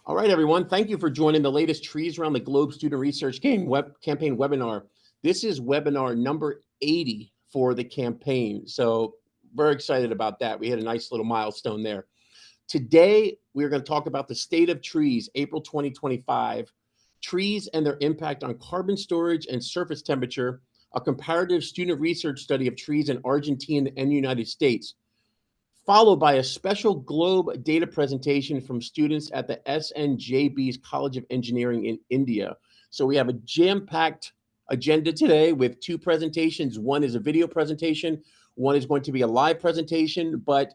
All right, everyone. Thank you for joining the latest Trees Around the Globe Student Research Campaign webinar. This is webinar number 80 for the campaign. So very excited about that. We had a nice little milestone there. Today, we're going to talk about the state of trees, April 2025, trees and their impact on carbon storage and surface temperature, a comparative student research study of trees in Argentina and the United States, followed by a special globe data presentation from students at the SNJB's College of Engineering in India. So we have a jam-packed agenda today with two presentations. One is a video presentation. One is going to be a live presentation, but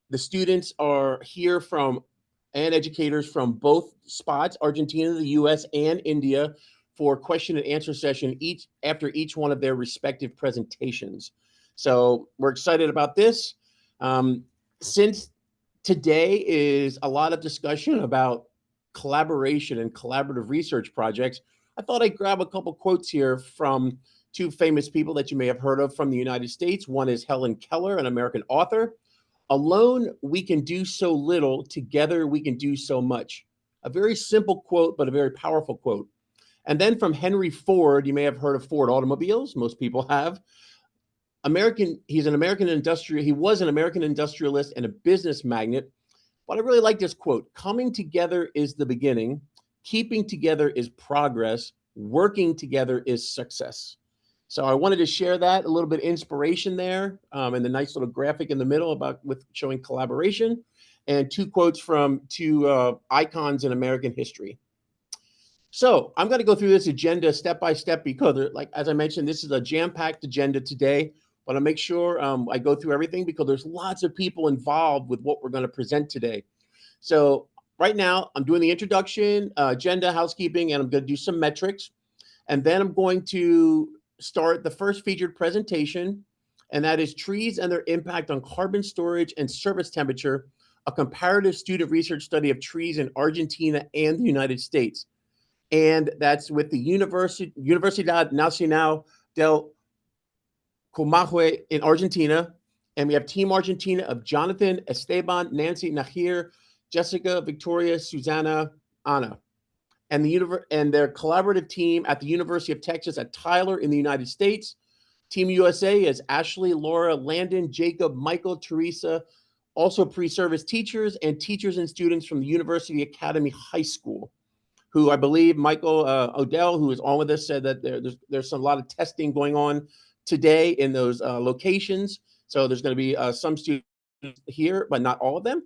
the students are here from and educators from both spots, Argentina, the US, and India, for question and answer session after each one of their respective presentations. So we're excited about this. Since today is a lot of discussion about collaboration and collaborative research projects, I thought I'd grab a couple quotes here from two famous people that you may have heard of from the United States. One is Helen Keller, an American author. Alone, we can do so little. Together, we can do so much. A very simple quote, but a very powerful quote. And then from Henry Ford, you may have heard of Ford Automobiles. Most people have. He was an American industrialist and a business magnate. But I really like this quote: coming together is the beginning, keeping together is progress, working together is success. So I wanted to share that, a little bit of inspiration there, and the nice little graphic in the middle with showing collaboration, and two quotes from two icons in American history. So I'm going to go through this agenda step by step because, as I mentioned, this is a jam-packed agenda today. But I'll make sure I go through everything because there's lots of people involved with what we're going to present today. So right now, I'm doing the introduction, agenda, housekeeping, and I'm going to do some metrics. And then I'm going to start the first featured presentation, and that is trees and their impact on carbon storage and surface temperature, a comparative student research study of trees in Argentina and the United States. And that's with the Universidad Nacional del Comahue in Argentina. And we have Team Argentina of Jonathan, Esteban, Nancy, Nahir, Jessica, Victoria, Susanna, Anna. And their collaborative team at the University of Texas at Tyler in the United States. Team USA is Ashley, Laura, Landon, Jacob, Michael, Teresa, also pre-service teachers and teachers and students from the University Academy High School, who I believe Michael Odell, who is on with us, said that there's a lot of testing going on today in those locations. So there's going to be some students here, but not all of them.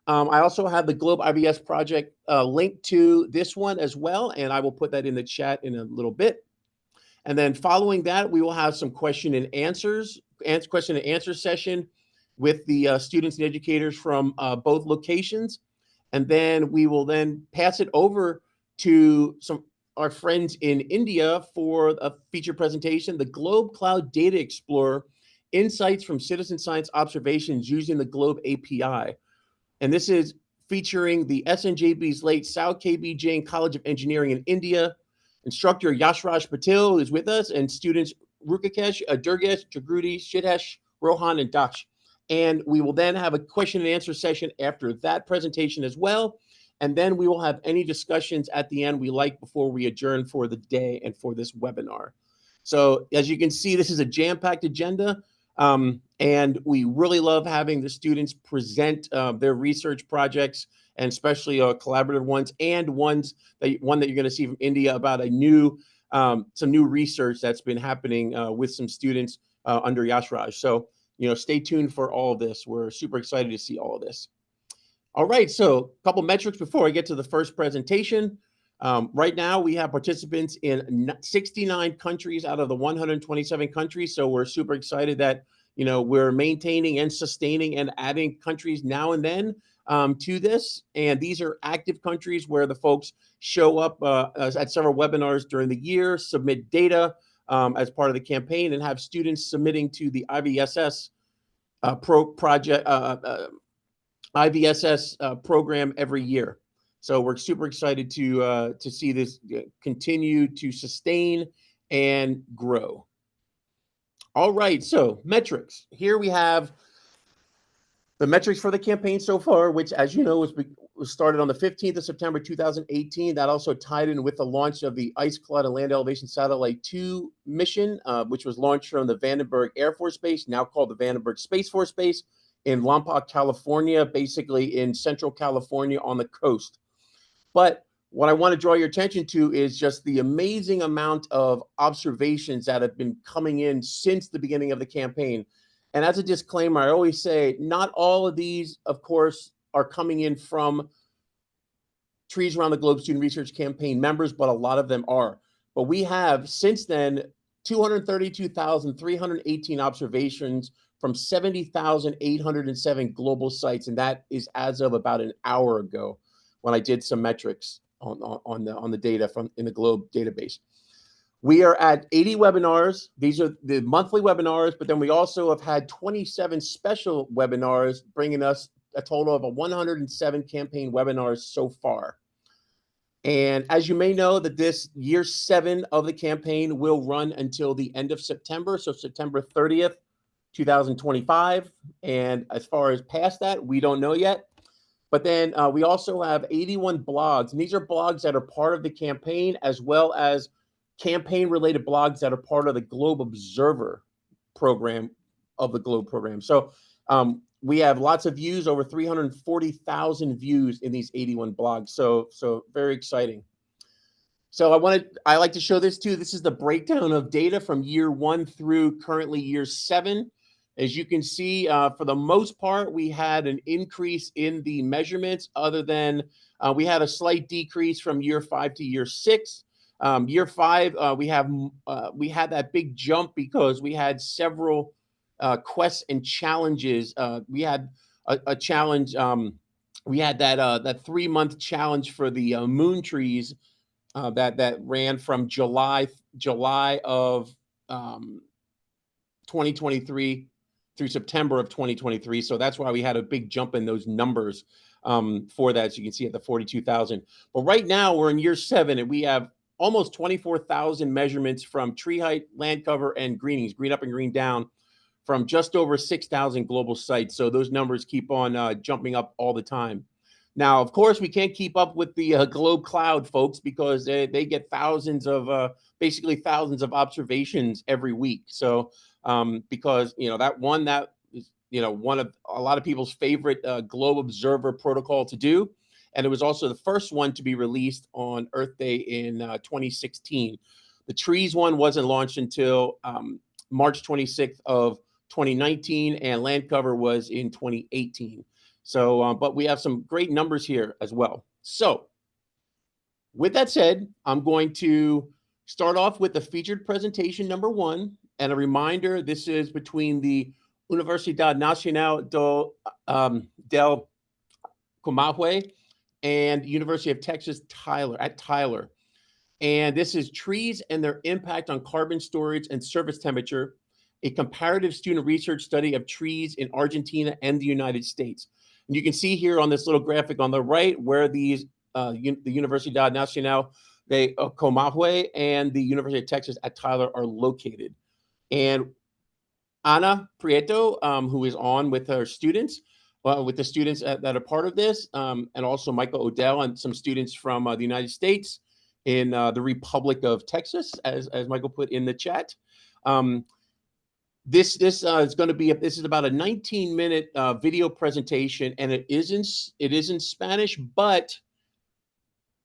I also have the Globe IVS project linked to this one as well, and I will put that in the chat in a little bit. And then following that, we will have some question and answer session with the students and educators from both locations. And then we will then pass it over to our friends in India for a feature presentation, the Globe Cloud Data Explorer, Insights from Citizen Science Observations using the Globe API. And this is featuring the SNJB's late Sao KB Jain College of Engineering in India, instructor Yashraj Patil is with us, and students Rukakesh, Durgesh, Jagrudi, Shidhesh, Rohan, and Daksh. And we will then have a question and answer session after that presentation as well. And then we will have any discussions at the end we like before we adjourn for the day and for this webinar. So as you can see, this is a jam-packed agenda. And we really love having the students present their research projects, and especially collaborative ones, and one that you're going to see from India about some new research that's been happening with some students under Yashraj. So, stay tuned for all of this. We're super excited to see all of this. All right, so a couple metrics before I get to the first presentation. Right now, we have participants in 69 countries out of the 127 countries. So we're super excited that, we're maintaining and sustaining and adding countries now and then to this. And these are active countries where the folks show up at several webinars during the year, submit data as part of the campaign, and have students submitting to the IVSS program every year. So we're super excited to see this continue to sustain and grow. All right, so metrics. Here we have the metrics for the campaign so far, which, as you know, was started on the 15th of September 2018. That also tied in with the launch of the Ice Cloud and Land Elevation Satellite 2 mission, which was launched from the Vandenberg Air Force Base, now called the Vandenberg Space Force Base, in Lompoc, California, basically in Central California on the coast. But what I want to draw your attention to is just the amazing amount of observations that have been coming in since the beginning of the campaign. And as a disclaimer, I always say, not all of these, of course, are coming in from Trees Around the Globe Student Research Campaign members, but a lot of them are. But we have, since then, 232,318 observations from 70,807 global sites, and that is as of about an hour ago when I did some metrics on the data from in the Globe database. We are at 80 webinars. These are the monthly webinars, but then we also have had 27 special webinars, bringing us a total of 107 campaign webinars so far. And as you may know, that this year 7 of the campaign will run until the end of September, so September 30th, 2025. And as far as past that, we don't know yet. But then we also have 81 blogs, and these are blogs that are part of the campaign, as well as campaign-related blogs that are part of the Globe Observer program of the Globe program. So we have lots of views, over 340,000 views in these 81 blogs. So very exciting. So I like to show this too. This is the breakdown of data from year 1 through currently year 7. As you can see, for the most part, we had an increase in the measurements, other than we had a slight decrease from year 5 to year 6. Year 5, we had that big jump because we had several quests and challenges. We had a challenge. We had that 3-month challenge for the moon trees that ran from July of 2023 through September of 2023. So that's why we had a big jump in those numbers for that, as you can see at the 42,000. But right now we're in year 7, and we have almost 24,000 measurements from tree height, land cover, and greenings, green up and green down, from just over 6,000 global sites. So those numbers keep on jumping up all the time. Now, of course, we can't keep up with the Globe Cloud folks, because they get basically thousands of observations every week. So because that is one of a lot of people's favorite Globe Observer protocol to do, and it was also the first one to be released on Earth Day in 2016. The trees one wasn't launched until March 26th of 2019, and land cover was in 2018. So, but we have some great numbers here as well. So, with that said, I'm going to start off with the featured presentation number 1. And a reminder, this is between the Universidad Nacional del Comahue and University of Texas at Tyler. And this is Trees and Their Impact on Carbon Storage and Surface Temperature, a comparative student research study of trees in Argentina and the United States. And you can see here on this little graphic on the right where these the Universidad Nacional de Comahue and the University of Texas at Tyler are located. And Ana Prieto, who is on with her students, with the students that are part of this, and also Michael Odell and some students from the United States in the Republic of Texas, as Michael put in the chat. This is going to be this is about a 19-minute video presentation, and it is in Spanish, but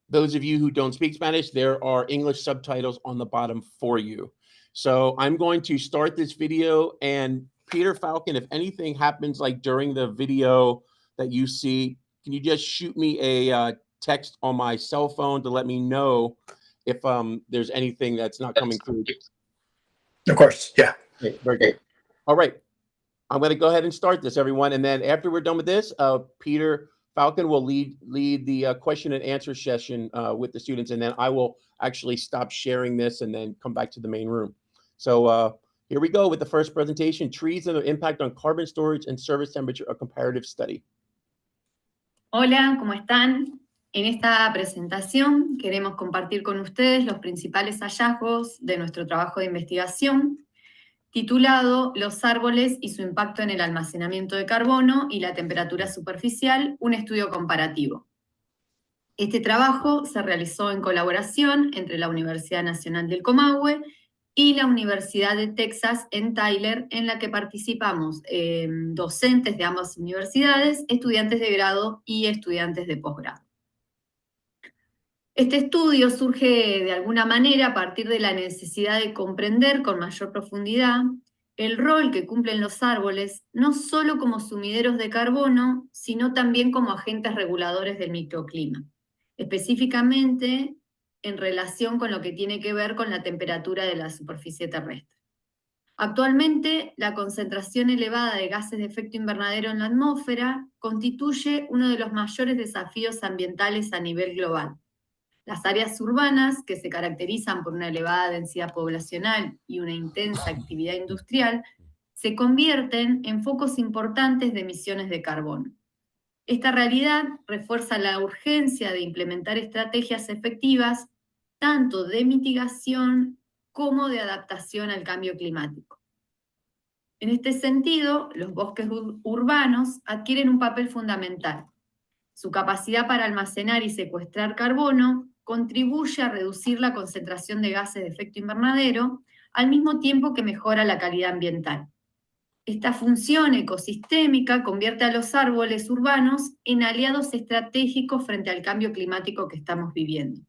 those of you who don't speak Spanish, there are English subtitles on the bottom for you. So I'm going to start this video, and Peter Falcon, if anything happens like during the video that you see, can you just shoot me a text on my cell phone to let me know if there's anything that's not coming through? Of course, yeah. Okay, very good. All right, I'm going to go ahead and start this, everyone, and then after we're done with this, Peter Falcon will lead the question and answer session with the students, and then I will actually stop sharing this and then come back to the main room. So here we go with the first presentation, Trees and Their Impact on Carbon Storage and Surface Temperature, a Comparative Study. Hola, ¿cómo están? En esta presentación queremos compartir con ustedes los principales hallazgos de nuestro trabajo de investigación, titulado Los árboles y su impacto en el almacenamiento de carbono y la temperatura superficial, un estudio comparativo. Este trabajo se realizó en colaboración entre la Universidad Nacional del Comahue y la Universidad de Texas en Tyler, en la que participamos docentes de ambas universidades, estudiantes de grado y estudiantes de posgrado. Este estudio surge de alguna manera a partir de la necesidad de comprender con mayor profundidad el rol que cumplen los árboles, no solo como sumideros de carbono, sino también como agentes reguladores del microclima, específicamente en relación con lo que tiene que ver con la temperatura de la superficie terrestre. Actualmente, la concentración elevada de gases de efecto invernadero en la atmósfera constituye uno de los mayores desafíos ambientales a nivel global. Las áreas urbanas, que se caracterizan por una elevada densidad poblacional y una intensa actividad industrial, se convierten en focos importantes de emisiones de carbono. Esta realidad refuerza la urgencia de implementar estrategias efectivas tanto de mitigación como de adaptación al cambio climático. En este sentido, los bosques urbanos adquieren un papel fundamental. Su capacidad para almacenar y secuestrar carbono contribuye a reducir la concentración de gases de efecto invernadero, al mismo tiempo que mejora la calidad ambiental. Esta función ecosistémica convierte a los árboles urbanos en aliados estratégicos frente al cambio climático que estamos viviendo.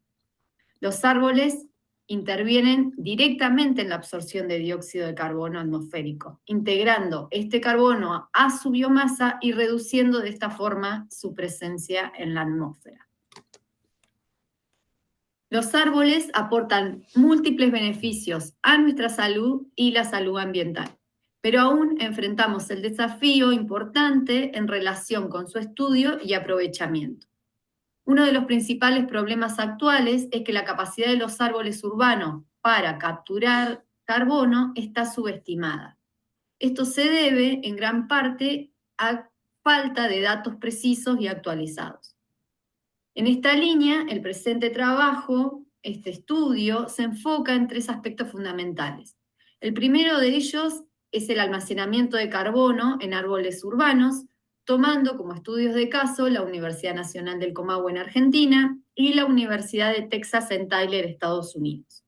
Los árboles intervienen directamente en la absorción de dióxido de carbono atmosférico, integrando este carbono a su biomasa y reduciendo de esta forma su presencia en la atmósfera. Los árboles aportan múltiples beneficios a nuestra salud y la salud ambiental, pero aún enfrentamos el desafío importante en relación con su estudio y aprovechamiento. Uno de los principales problemas actuales es que la capacidad de los árboles urbanos para capturar carbono está subestimada. Esto se debe en gran parte a falta de datos precisos y actualizados. En esta línea, el presente trabajo, este estudio, se enfoca en tres aspectos fundamentales. El primero de ellos es el almacenamiento de carbono en árboles urbanos, tomando como estudios de caso la Universidad Nacional del Comahue en Argentina y la Universidad de Texas en Tyler, Estados Unidos.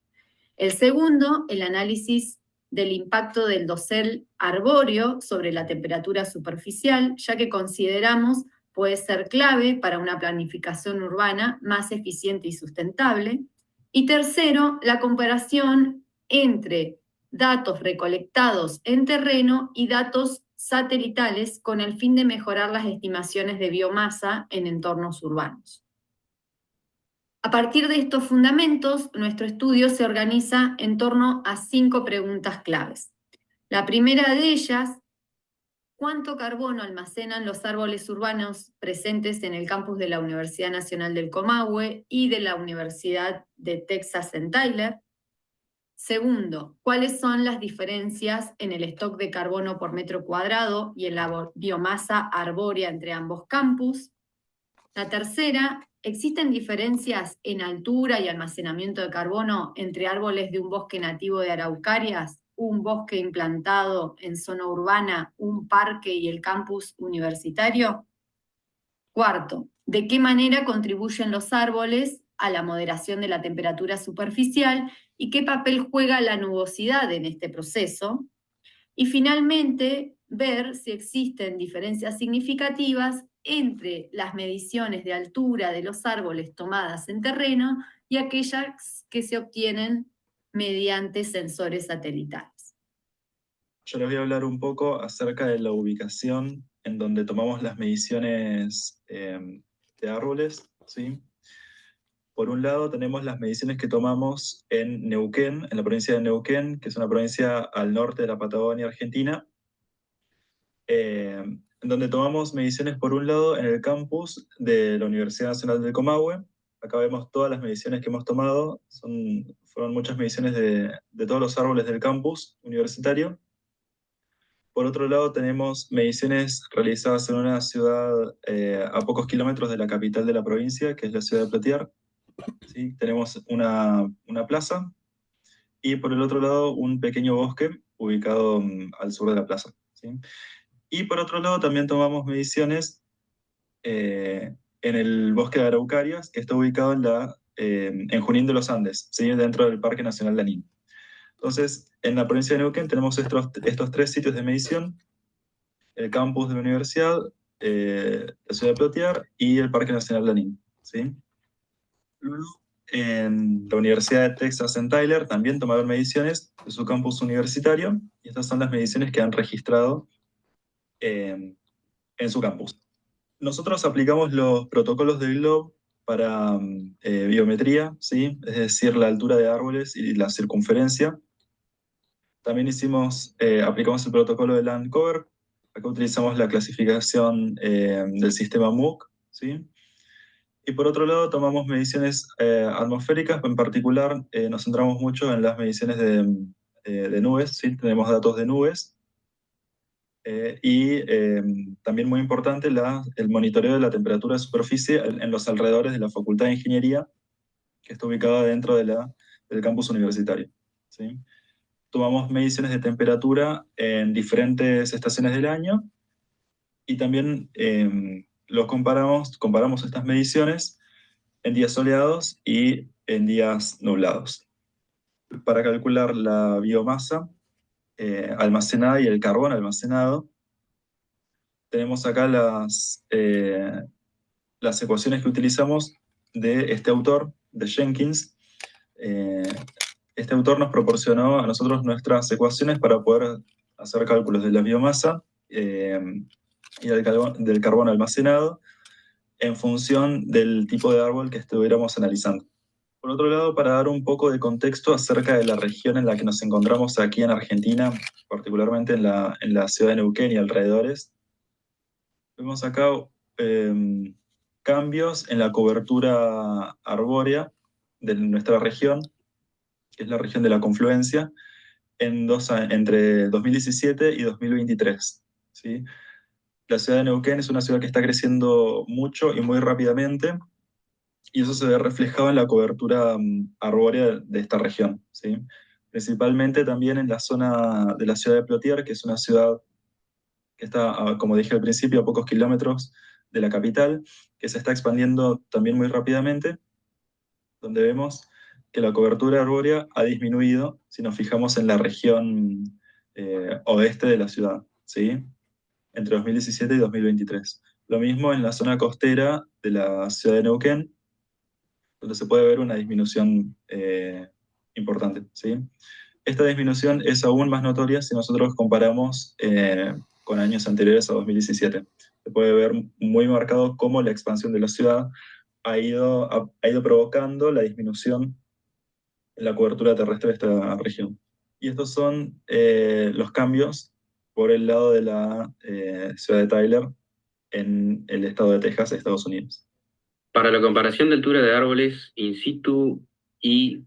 El segundo, el análisis del impacto del dosel arbóreo sobre la temperatura superficial, ya que consideramos puede ser clave para una planificación urbana más eficiente y sustentable. Y tercero, la comparación entre datos recolectados en terreno y datos satelitales con el fin de mejorar las estimaciones de biomasa en entornos urbanos. A partir de estos fundamentos, nuestro estudio se organiza en torno a 5 preguntas claves. La primera de ellas, ¿cuánto carbono almacenan los árboles urbanos presentes en el campus de la Universidad Nacional del Comahue y de la Universidad de Texas en Tyler? Segundo, ¿cuáles son las diferencias en el stock de carbono por metro cuadrado y en la biomasa arbórea entre ambos campus? La tercera, ¿existen diferencias en altura y almacenamiento de carbono entre árboles de un bosque nativo de araucarias, un bosque implantado en zona urbana, un parque y el campus universitario? Cuarto, ¿de qué manera contribuyen los árboles a la moderación de la temperatura superficial y qué papel juega la nubosidad en este proceso? Y finalmente, ver si existen diferencias significativas entre las mediciones de altura de los árboles tomadas en terreno y aquellas que se obtienen mediante sensores satelitales. Yo les voy a hablar un poco acerca de la ubicación en donde tomamos las mediciones de árboles, ¿sí? Por un lado tenemos las mediciones que tomamos en Neuquén, en la provincia de Neuquén, que es una provincia al norte de la Patagonia Argentina, en donde tomamos mediciones por un lado en el campus de la Universidad Nacional del Comahue. Acá vemos todas las mediciones que hemos tomado, fueron muchas mediciones de todos los árboles del campus universitario. Por otro lado, tenemos mediciones realizadas en una ciudad a pocos kilómetros de la capital de la provincia, que es la ciudad de Plotier. ¿Sí? Tenemos una plaza y por el otro lado un pequeño bosque ubicado al sur de la plaza. ¿Sí? Y por otro lado también tomamos mediciones en en el bosque de Araucarias, que está ubicado en Junín de los Andes, ¿sí? Dentro del Parque Nacional Lanín. Entonces, en la provincia de Neuquén tenemos estos 3 sitios de medición: el campus de la universidad, la ciudad de Plotier y el Parque Nacional Lanín, ¿sí? Luego, en la Universidad de Texas en Tyler también tomaron mediciones de su campus universitario, y estas son las mediciones que han registrado en su campus. Nosotros aplicamos los protocolos del GLOBE para biometría, ¿sí? Es decir, la altura de árboles y la circunferencia. También aplicamos el protocolo de Land Cover. Acá utilizamos la clasificación del sistema MOOC, ¿sí? Y por otro lado, tomamos mediciones atmosféricas. En particular, nos centramos mucho en las mediciones de nubes, ¿sí? Tenemos datos de nubes. También muy importante el monitoreo de la temperatura de superficie en los alrededores de la Facultad de Ingeniería, que está ubicada dentro del campus universitario, ¿sí? Tomamos mediciones de temperatura en diferentes estaciones del año, y también comparamos estas mediciones en días soleados y en días nublados, para calcular la biomasa almacenada y el carbón almacenado. Tenemos acá las ecuaciones que utilizamos de este autor, de Jenkins. Este autor nos proporcionó a nosotros nuestras ecuaciones para poder hacer cálculos de la biomasa y del carbón almacenado en función del tipo de árbol que estuviéramos analizando. Por otro lado, para dar un poco de contexto acerca de la región en la que nos encontramos aquí en Argentina, particularmente en la ciudad de Neuquén y alrededores, vemos acá cambios en la cobertura arbórea de nuestra región, que es la región de la confluencia, entre 2017 y 2023, ¿sí? La ciudad de Neuquén es una ciudad que está creciendo mucho y muy rápidamente, y eso se ve reflejado en la cobertura arbórea de esta región, ¿sí? Principalmente también en la zona de la ciudad de Plotier, que es una ciudad que está, como dije al principio, a pocos kilómetros de la capital, que se está expandiendo también muy rápidamente, donde vemos que la cobertura arbórea ha disminuido si nos fijamos en la región oeste de la ciudad, ¿sí? Entre 2017 y 2023. Lo mismo en la zona costera de la ciudad de Neuquén, donde se puede ver una disminución importante, ¿sí? Esta disminución es aún más notoria si nosotros comparamos con años anteriores a 2017. Se puede ver muy marcado cómo la expansión de la ciudad ha ido provocando la disminución en la cobertura terrestre de esta región. Y estos son los cambios por el lado de la ciudad de Tyler en el estado de Texas, Estados Unidos. Para la comparación de altura de árboles in situ y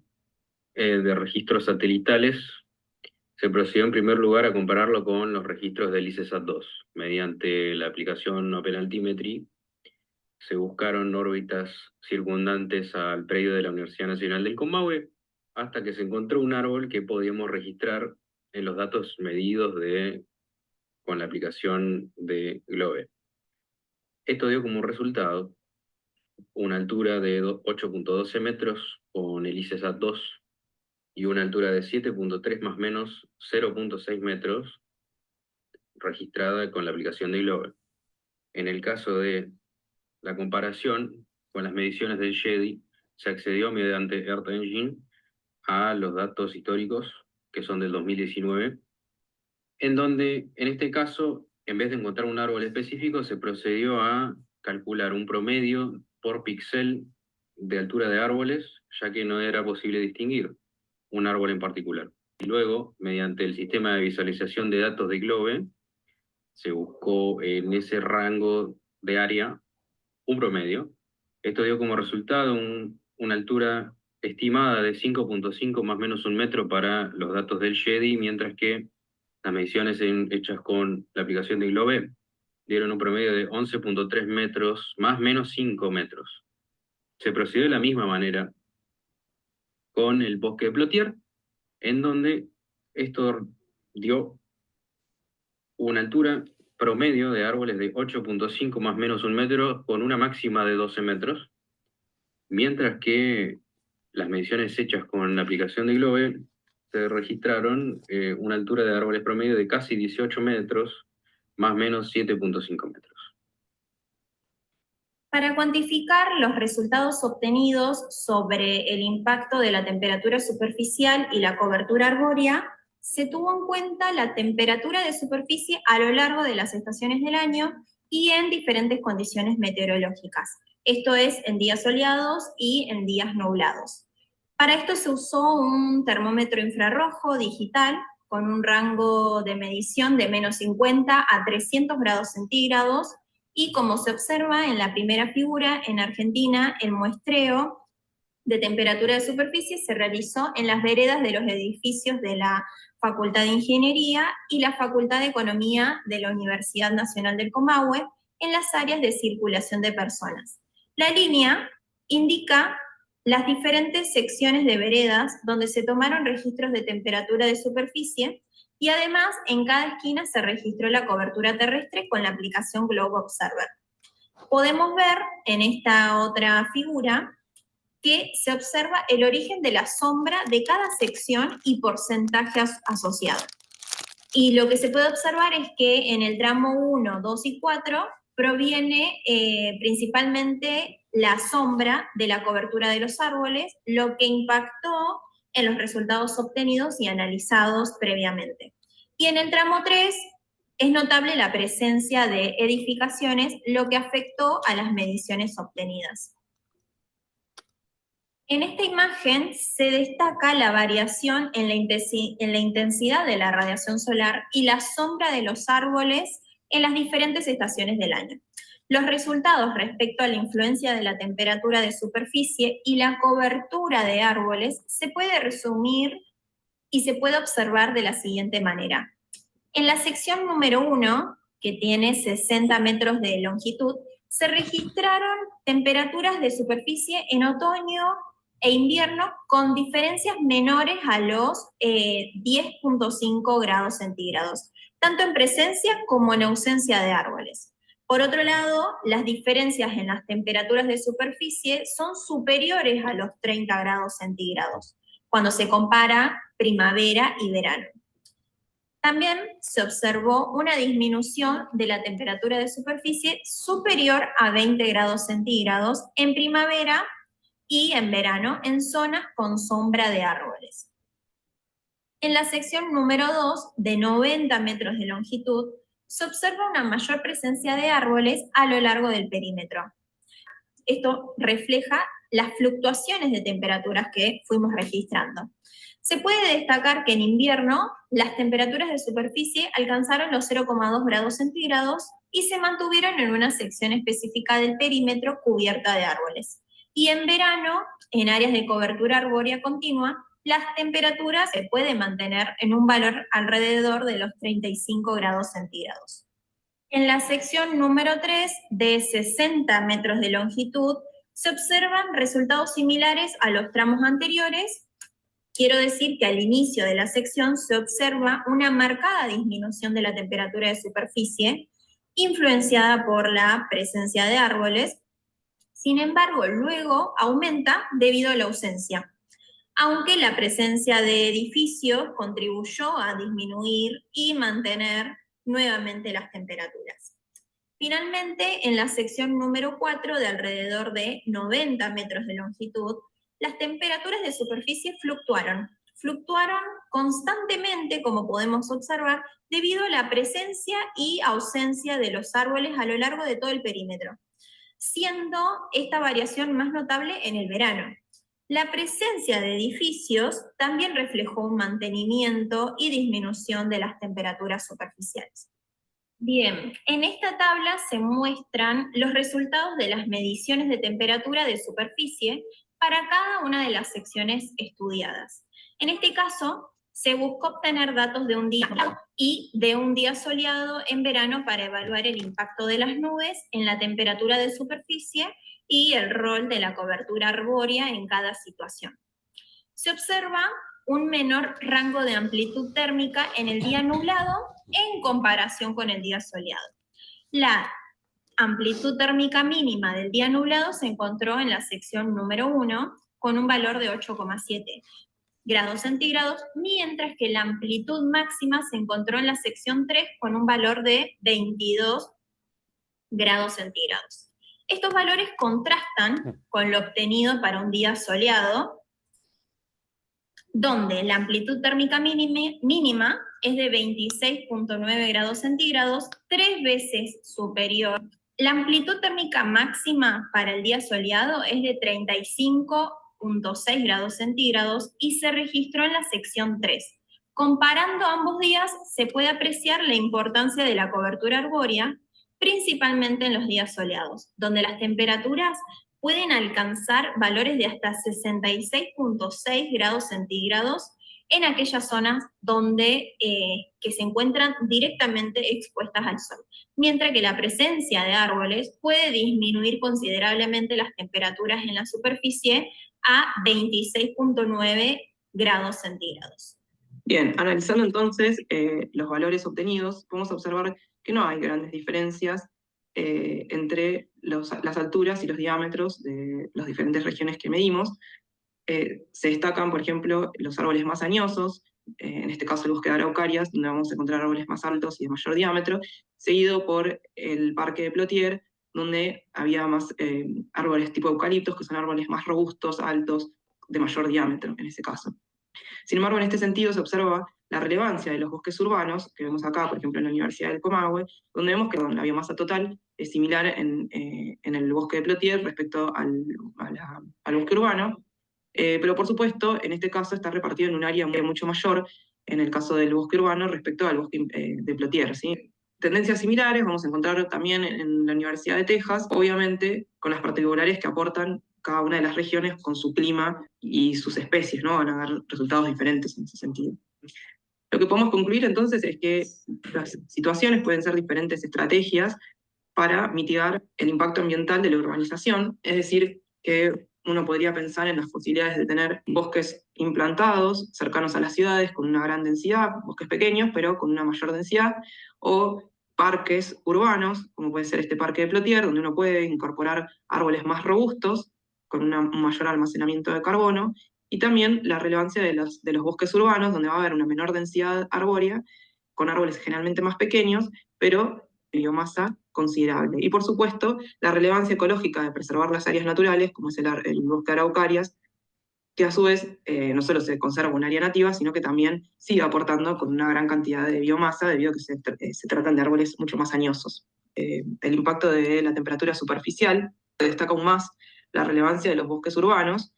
de registros satelitales, se procedió en primer lugar a compararlo con los registros del ICESat-2. Mediante la aplicación Open Altimetry, se buscaron órbitas circundantes al predio de la Universidad Nacional del Comahue, hasta que se encontró un árbol que podíamos registrar en los datos medidos con la aplicación de GLOBE. Esto dio como resultado una altura de 8.12 metros con el ICESat-2 y una altura de 7.3 más menos 0.6 metros registrada con la aplicación de GLOBE. En el caso de la comparación con las mediciones del SNJB, se accedió mediante Earth Engine a los datos históricos, que son del 2019, en donde, en este caso, en vez de encontrar un árbol específico, se procedió a calcular un promedio por píxel de altura de árboles, ya que no era posible distinguir un árbol en particular. Y luego, mediante el sistema de visualización de datos de GLOBE, se buscó en ese rango de área un promedio. Esto dio como resultado una altura estimada de 5.5 más o menos 1 metro para los datos del SHEDI, mientras que las mediciones hechas con la aplicación de GLOBE dieron un promedio de 11.3 metros más o menos 5 metros. Se procedió de la misma manera con el bosque de Plotier, en donde esto dio una altura promedio de árboles de 8.5 más menos 1 metro, con una máxima de 12 metros, mientras que las mediciones hechas con la aplicación de GLOBE se registraron una altura de árboles promedio de casi 18 metros, más o menos 7.5 metros. Para cuantificar los resultados obtenidos sobre el impacto de la temperatura superficial y la cobertura arbórea, se tuvo en cuenta la temperatura de superficie a lo largo de las estaciones del año y en diferentes condiciones meteorológicas. Esto es, en días soleados y en días nublados. Para esto se usó un termómetro infrarrojo digital con un rango de medición de menos 50 a 300 grados centígrados, y como se observa en la primera figura, en Argentina el muestreo de temperatura de superficie se realizó en las veredas de los edificios de la Facultad de Ingeniería y la Facultad de Economía de la Universidad Nacional del Comahue, en las áreas de circulación de personas. La línea indica las diferentes secciones de veredas donde se tomaron registros de temperatura de superficie, y además en cada esquina se registró la cobertura terrestre con la aplicación Globe Observer. Podemos ver en esta otra figura que se observa el origen de la sombra de cada sección y porcentaje asociado. Y lo que se puede observar es que en el tramo 1, 2 y 4 proviene principalmente la sombra de la cobertura de los árboles, lo que impactó en los resultados obtenidos y analizados previamente. Y en el tramo 3 es notable la presencia de edificaciones, lo que afectó a las mediciones obtenidas. En esta imagen se destaca la variación en la intensidad de la radiación solar y la sombra de los árboles en las diferentes estaciones del año. Los resultados respecto a la influencia de la temperatura de superficie y la cobertura de árboles se puede resumir y se puede observar de la siguiente manera. En la sección número 1, que tiene 60 metros de longitud, se registraron temperaturas de superficie en otoño e invierno con diferencias menores a los 10.5 grados centígrados, tanto en presencia como en ausencia de árboles. Por otro lado, las diferencias en las temperaturas de superficie son superiores a los 30 grados centígrados, cuando se compara primavera y verano. También se observó una disminución de la temperatura de superficie superior a 20 grados centígrados en primavera y en verano en zonas con sombra de árboles. En la sección número 2, de 90 metros de longitud, se observa una mayor presencia de árboles a lo largo del perímetro. Esto refleja las fluctuaciones de temperaturas que fuimos registrando. Se puede destacar que en invierno las temperaturas de superficie alcanzaron los 0,2 grados centígrados y se mantuvieron en una sección específica del perímetro cubierta de árboles. Y en verano, en áreas de cobertura arbórea continua, las temperaturas se pueden mantener en un valor alrededor de los 35 grados centígrados. En la sección número 3, de 60 metros de longitud, se observan resultados similares a los tramos anteriores. Quiero decir que al inicio de la sección se observa una marcada disminución de la temperatura de superficie, influenciada por la presencia de árboles. Sin embargo, luego aumenta debido a la ausencia, aunque la presencia de edificios contribuyó a disminuir y mantener nuevamente las temperaturas. Finalmente, en la sección número 4, de alrededor de 90 metros de longitud, las temperaturas de superficie fluctuaron constantemente, como podemos observar, debido a la presencia y ausencia de los árboles a lo largo de todo el perímetro, siendo esta variación más notable en el verano. La presencia de edificios también reflejó un mantenimiento y disminución de las temperaturas superficiales. Bien, en esta tabla se muestran los resultados de las mediciones de temperatura de superficie para cada una de las secciones estudiadas. En este caso, se buscó obtener datos de un día y de un día soleado en verano para evaluar el impacto de las nubes en la temperatura de superficie y el rol de la cobertura arbórea en cada situación. Se observa un menor rango de amplitud térmica en el día nublado en comparación con el día soleado. La amplitud térmica mínima del día nublado se encontró en la sección número 1 con un valor de 8,7 grados centígrados, mientras que la amplitud máxima se encontró en la sección 3 con un valor de 22 grados centígrados. Estos valores contrastan con lo obtenido para un día soleado, donde la amplitud térmica mínima es de 26,9 grados centígrados, 3 veces superior. La amplitud térmica máxima para el día soleado es de 35,6 grados centígrados y se registró en la sección 3. Comparando ambos días, se puede apreciar la importancia de la cobertura arbórea, principalmente en los días soleados, donde las temperaturas pueden alcanzar valores de hasta 66,6 grados centígrados en aquellas zonas donde que se encuentran directamente expuestas al sol, mientras que la presencia de árboles puede disminuir considerablemente las temperaturas en la superficie a 26,9 grados centígrados. Bien, analizando entonces los valores obtenidos, podemos observar que no hay grandes diferencias entre las alturas y los diámetros de las diferentes regiones que medimos. Se destacan, por ejemplo, los árboles más añosos, en este caso el bosque de araucarias, donde vamos a encontrar árboles más altos y de mayor diámetro, seguido por el parque de Plotier, donde había más árboles tipo eucaliptos, que son árboles más robustos, altos, de mayor diámetro en ese caso. Sin embargo, en este sentido se observa la relevancia de los bosques urbanos, que vemos acá, por ejemplo, en la Universidad del Comahue, donde vemos que la biomasa total es similar en el bosque de Plotier respecto al bosque urbano, pero por supuesto, en este caso está repartido en un área mucho mayor, en el caso del bosque urbano, respecto al bosque de Plotier, ¿sí? Tendencias similares vamos a encontrar también en la Universidad de Texas, obviamente con las particularidades que aportan cada una de las regiones con su clima y sus especies, ¿no? Van a dar resultados diferentes en ese sentido. Lo que podemos concluir entonces es que las situaciones pueden ser diferentes estrategias para mitigar el impacto ambiental de la urbanización, es decir, que uno podría pensar en las posibilidades de tener bosques implantados cercanos a las ciudades con una gran densidad, bosques pequeños pero con una mayor densidad, o parques urbanos, como puede ser este parque de Plotier, donde uno puede incorporar árboles más robustos con un mayor almacenamiento de carbono, y también la relevancia de los bosques urbanos, donde va a haber una menor densidad arbórea, con árboles generalmente más pequeños, pero de biomasa considerable. Y por supuesto, la relevancia ecológica de preservar las áreas naturales, como es el bosque de araucarias, que a su vez no solo se conserva un área nativa, sino que también sigue aportando con una gran cantidad de biomasa, debido a que se tratan de árboles mucho más añosos. El impacto de la temperatura superficial destaca aún más la relevancia de los bosques urbanos,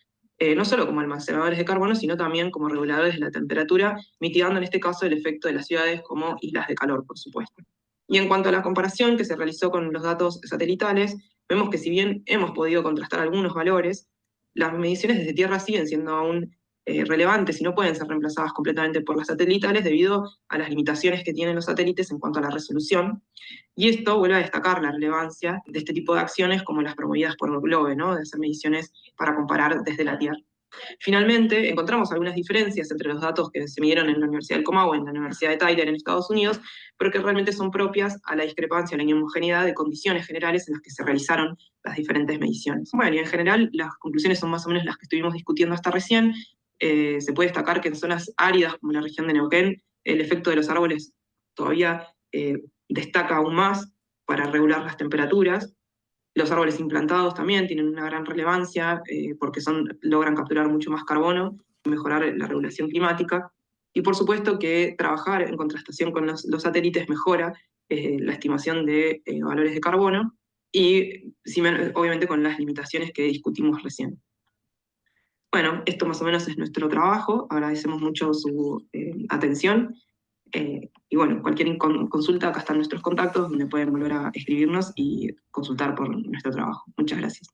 no solo como almacenadores de carbono, sino también como reguladores de la temperatura, mitigando en este caso el efecto de las ciudades como islas de calor, por supuesto. Y en cuanto a la comparación que se realizó con los datos satelitales, vemos que si bien hemos podido contrastar algunos valores, las mediciones desde tierra siguen siendo aún relevantes y no pueden ser reemplazadas completamente por las satelitales debido a las limitaciones que tienen los satélites en cuanto a la resolución. Y esto vuelve a destacar la relevancia de este tipo de acciones como las promovidas por el GLOBE, ¿no? De hacer mediciones para comparar desde la Tierra. Finalmente, encontramos algunas diferencias entre los datos que se midieron en la Universidad del Comahue y en la Universidad de Tyler en Estados Unidos, pero que realmente son propias a la discrepancia, a la inhomogeneidad de condiciones generales en las que se realizaron las diferentes mediciones. Bueno, y en general las conclusiones son más o menos las que estuvimos discutiendo hasta recién. Se puede destacar que en zonas áridas como la región de Neuquén, el efecto de los árboles todavía destaca aún más para regular las temperaturas. Los árboles implantados también tienen una gran relevancia porque logran capturar mucho más carbono y mejorar la regulación climática. Y por supuesto que trabajar en contrastación con los satélites mejora la estimación de valores de carbono y obviamente con las limitaciones que discutimos recién. Bueno, esto más o menos es nuestro trabajo. Agradecemos mucho su atención. Y bueno, cualquier consulta, acá están nuestros contactos, donde pueden volver a escribirnos y consultar por nuestro trabajo. Muchas gracias.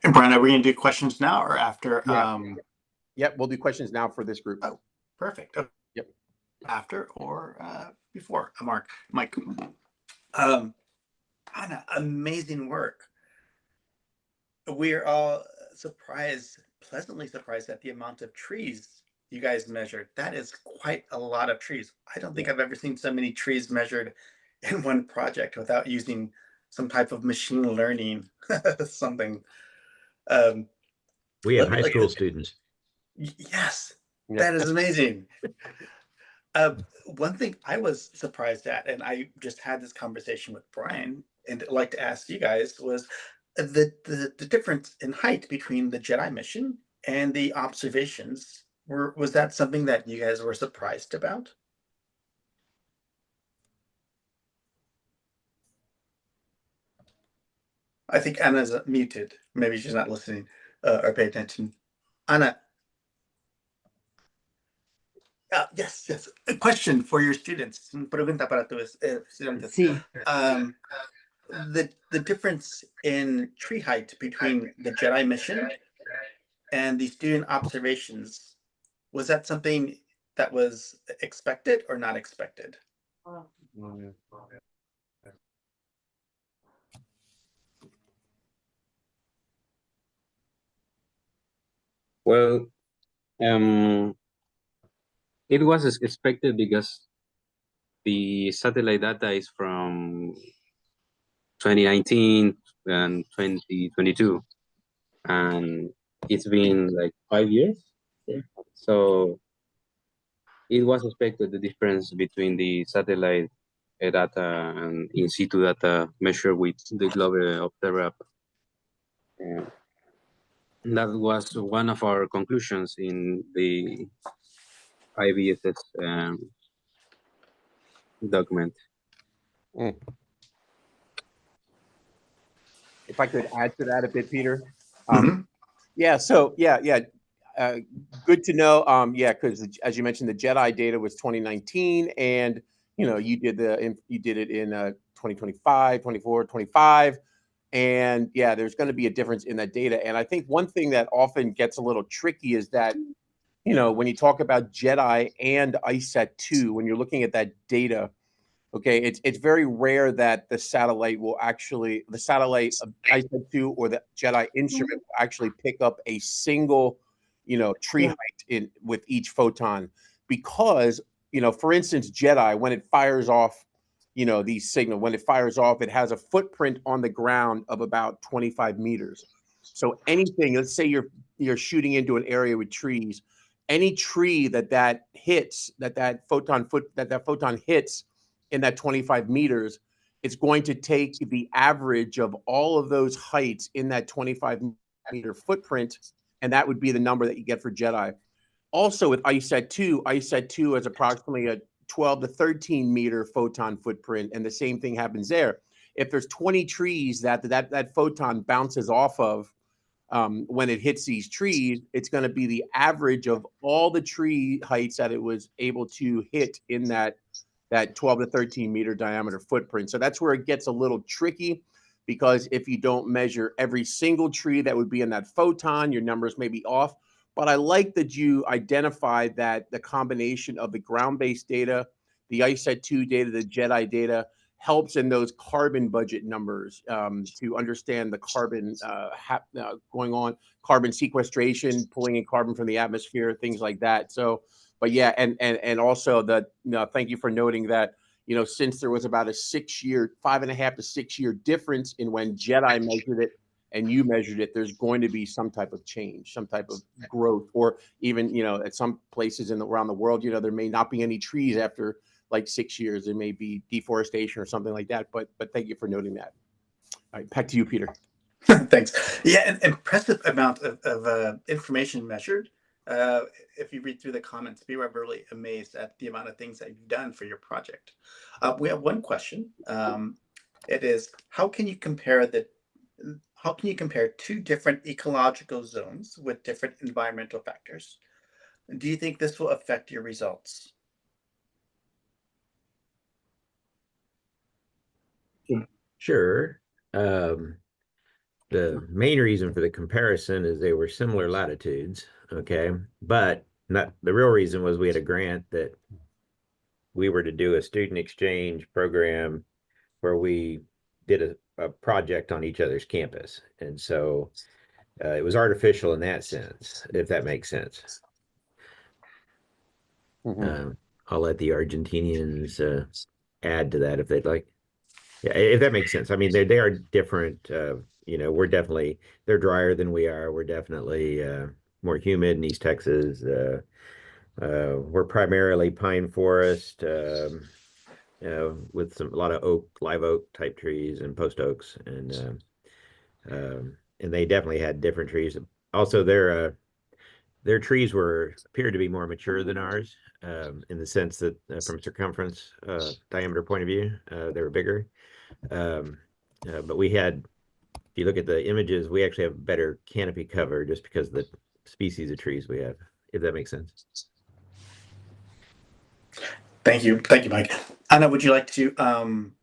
And Brian, are we going to do questions now or after? Yeah. Yep, we'll do questions now for this group. Oh. Perfect. Okay. Yep. After or before, Mike. Anna, amazing work. We're all pleasantly surprised at the amount of trees you guys measured. That is quite a lot of trees. I don't think I've ever seen so many trees measured in one project without using some type of machine learning, something. We have high school students. Yes, Yeah. that is amazing. One thing I was surprised at, and I just had this conversation with Brian, and I'd like to ask you guys, was the difference in height between the Jedi mission and the observations. Was that something that you guys were surprised about? I think Anna's muted. Maybe she's not listening or pay attention. Anna. Yes. A question for your students. Pregunta para tus estudiantes. Sí. The difference in tree height between the Jedi mission and the student observations, was that something that was expected or not expected? Well, it was expected because the satellite data is from 2019 and 2022, and it's been like 5 years. So it was expected the difference between the satellite data and in situ data measured with the Global Observer app. That was one of our conclusions in the IBSS document. If I could add to that a bit, Peter. Mhm. Good to know. Because as you mentioned, the Jedi data was 2019, and you did it in 2025, 24, 25. And there's going to be a difference in that data. And I think one thing that often gets a little tricky is that, when you talk about Jedi and ISAT-2, when you're looking at that data, okay, it's very rare that the satellite of ISAT-2 or the Jedi instrument will actually pick up a single, tree height with each photon, because, for instance, Jedi, when it fires off, these signal, when it fires off, it has a footprint on the ground of about 25 meters. So anything, let's say you're shooting into an area with trees, any tree that hits, that photon hits in that 25 meters, it's going to take the average of all of those heights in that 25 meter footprint, and that would be the number that you get for Jedi. Also with ISAT-2 has approximately a 12 to 13 meter photon footprint, and the same thing happens there. If there's 20 trees that photon bounces off of, when it hits these trees, it's going to be the average of all the tree heights that it was able to hit in that 12 to 13 meter diameter footprint. So that's where it gets a little tricky, because if you don't measure every single tree that would be in that photon, your numbers may be off. But I like that you identified that the combination of the ground-based data, the ISAT-2 data, the Jedi data, helps in those carbon budget numbers, to understand the carbon going on, carbon sequestration, pulling in carbon from the atmosphere, things like that. So, but and also thank you for noting that, since there was about a 5.5 to 6 year difference in when Jedi measured it and you measured it, there's going to be some type of change, some type of growth, or even, at some places around the world, there may not be any trees after like 6 years. There may be deforestation or something like that. But thank you for noting that. All right, back to you, Peter. Thanks. Yeah, an impressive amount of information measured. If you read through the comments, we were really amazed at the amount of things that you've done for your project. We have one question. It is, how can you compare two different ecological zones with different environmental factors? Do you think this will affect your results? Sure. The main reason for the comparison is they were similar latitudes, okay? But not the real reason was we had a grant that we were to do a student exchange program where we did a project on each other's campus. And so it was artificial in that sense, if that makes sense. I'll let the Argentinians add to that if they'd like. Yeah, if that makes sense. I mean, they are different. We're definitely, they're drier than we are. We're definitely more humid in East Texas. We're primarily pine forest with a lot of live oak type trees and post oaks, and they definitely had different trees. Also, their trees appeared to be more mature than ours, in the sense that from circumference diameter point of view, they were bigger. But we had, if you look at the images, we actually have better canopy cover just because of the species of trees we have, if that makes sense. Thank you, Mike. Anna, would you like to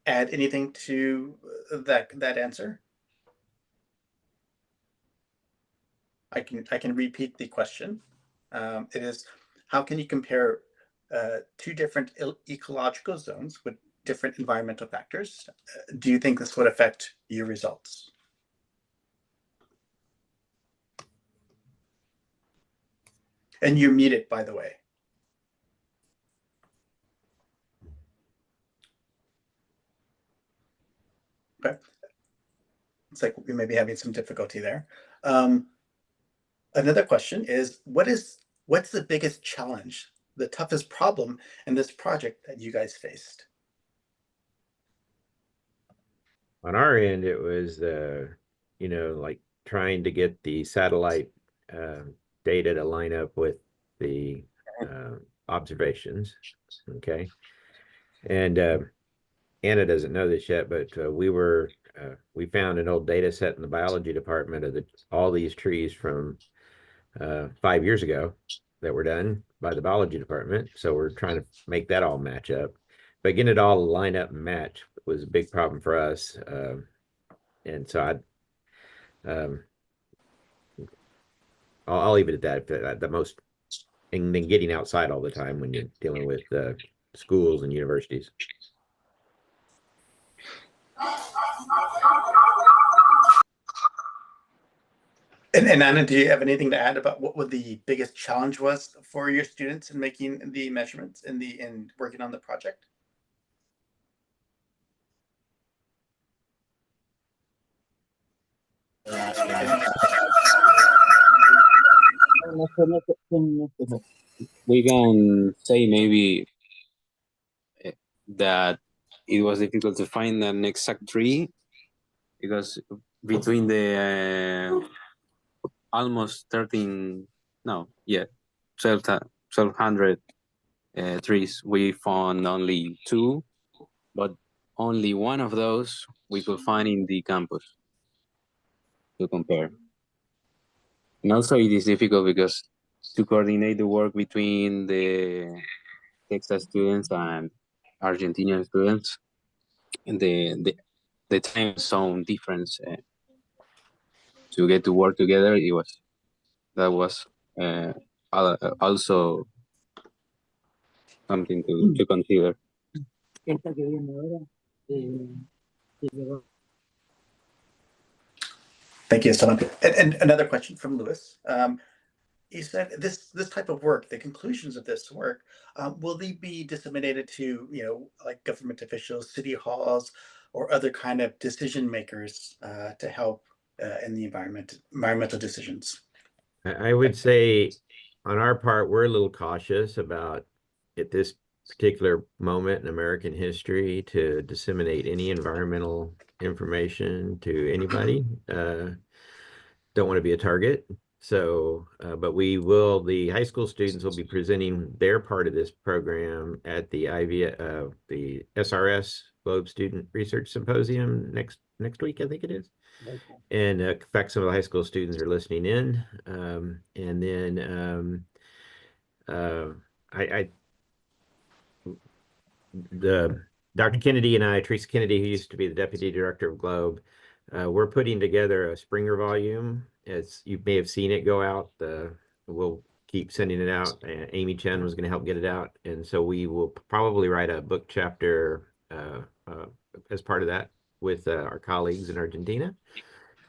add anything to that answer? I can repeat the question. It is, how can you compare two different ecological zones with different environmental factors? Do you think this would affect your results? And you're muted, by the way. Okay. It's like we may be having some difficulty there. Another question is, what's the biggest challenge, the toughest problem in this project that you guys faced? On our end, it was, like trying to get the satellite data to line up with the observations. Okay. And Anna doesn't know this yet, but we found an old data set in the biology department of all these trees from 5 years ago that were done by the biology department. So we're trying to make that all match up, but getting it all to line up and match was a big problem for us. And so I'll leave it at that. The most, and then getting outside all the time when you're dealing with schools and universities. And Anna, do you have anything to add about what the biggest challenge was for your students in making the measurements in working on the project? We can say maybe that it was difficult to find an exact tree because between the almost 1,200 trees, we found only 2, but only one of those we could find in the campus to compare. And also it is difficult because to coordinate the work between the Texas students and Argentinian students, and the time zone difference to get to work together, that was also something to consider. Thank you, Esteban. And another question from Lewis. He said this type of work, the conclusions of this work, will they be disseminated to, like government officials, city halls, or other kind of decision makers to help in the environmental decisions? I would say on our part, we're a little cautious about, at this particular moment in American history, to disseminate any environmental information to anybody. Don't want to be a target. So, but the high school students will be presenting their part of this program at the the SRS Globe Student Research Symposium next week, I think it is. And in fact, some of the high school students are listening in. And then Dr. Kennedy and I, Teresa Kennedy, who used to be the deputy director of Globe, we're putting together a Springer volume. You may have seen it go out. We'll keep sending it out. Amy Chen was going to help get it out, and so we will probably write a book chapter as part of that with our colleagues in Argentina.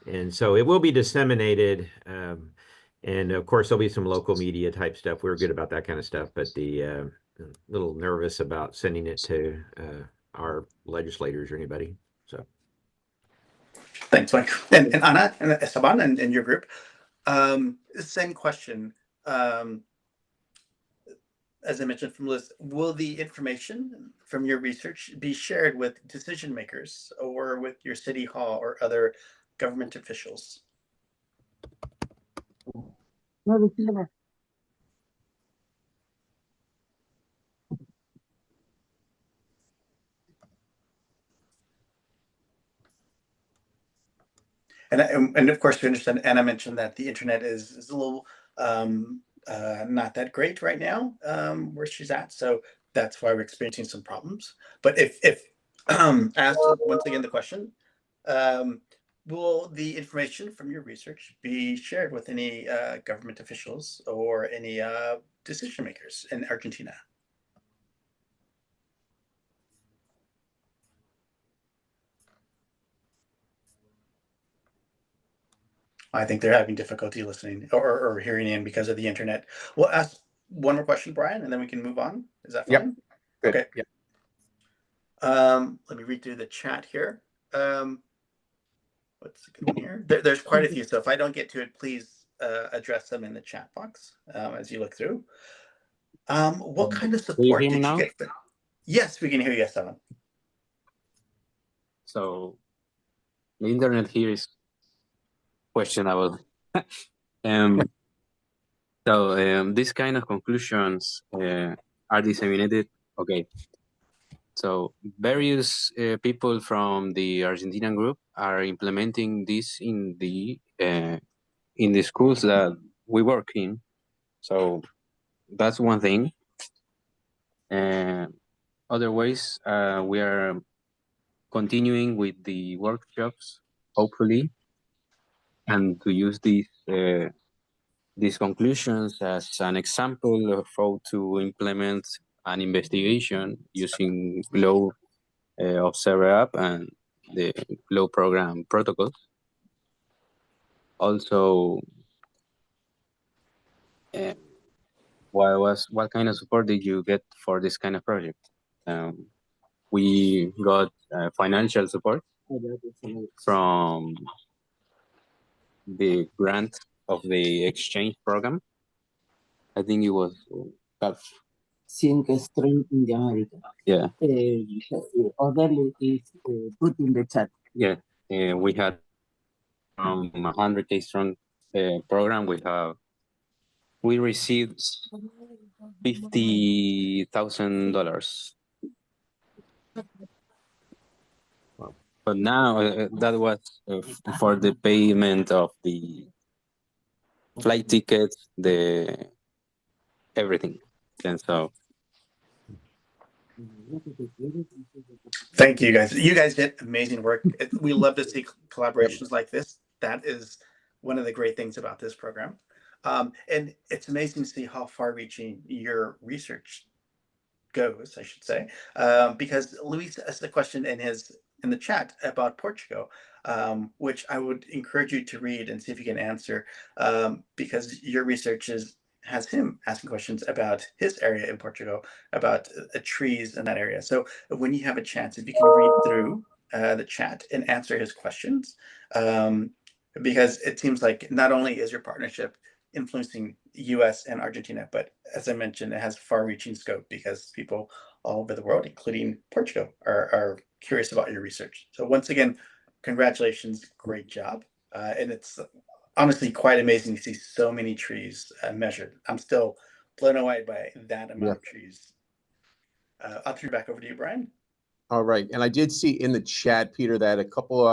And so it will be disseminated. And of course, there'll be some local media type stuff. We're good about that kind of stuff, but a little nervous about sending it to our legislators or anybody. So. Thanks, Mike. And Ana and Esteban and your group, same question. As I mentioned from Liz, will the information from your research be shared with decision makers or with your city hall or other government officials? And of course, we understand. Anna mentioned that the internet is a little not that great right now where she's at, so that's why we're experiencing some problems. But if asked once again the question, will the information from your research be shared with any government officials or any decision makers in Argentina? I think they're having difficulty listening or hearing in because of the internet. We'll ask one more question, Brian, and then we can move on. Is that fine? Yep. Okay. Yep. Let me read through the chat here. What's going on here? There's quite a few, so if I don't get to it, please address them in the chat box as you look through. What kind of support did you get? Yes, we can hear you, Esteban. So the internet here is questionable. So these kind of conclusions are disseminated. Okay. So various people from the Argentinian group are implementing this in the schools that we work in. So that's one thing. Otherwise, we are continuing with the workshops, hopefully, and to use these conclusions as an example of how to implement an investigation using Glow Observer app and the Glow program protocols. Also, what kind of support did you get for this kind of project? We got financial support from the grant of the exchange program. I think it was 5 stream in the America. Yeah. Other is put in the chat. Yeah, we had 100K strong program. We received $50,000. But now that was for the payment of the flight tickets, the everything, and so. Thank you, guys. You guys did amazing work. We love to see collaborations like this. That is one of the great things about this program. And it's amazing to see how far-reaching your research goes, I should say, because Luis asked a question in the chat about Portugal, which I would encourage you to read and see if you can answer, because your research has him asking questions about his area in Portugal, about trees in that area. So when you have a chance, if you can read through the chat and answer his questions, because it seems like not only is your partnership influencing US and Argentina, but as I mentioned, it has far-reaching scope because people all over the world, including Portugal, are curious about your research. So once again, congratulations, great job. And it's honestly quite amazing to see so many trees measured. I'm still blown away by that amount of trees. I'll turn it back over to you, Brian. All right. And I did see in the chat, Peter, that a couple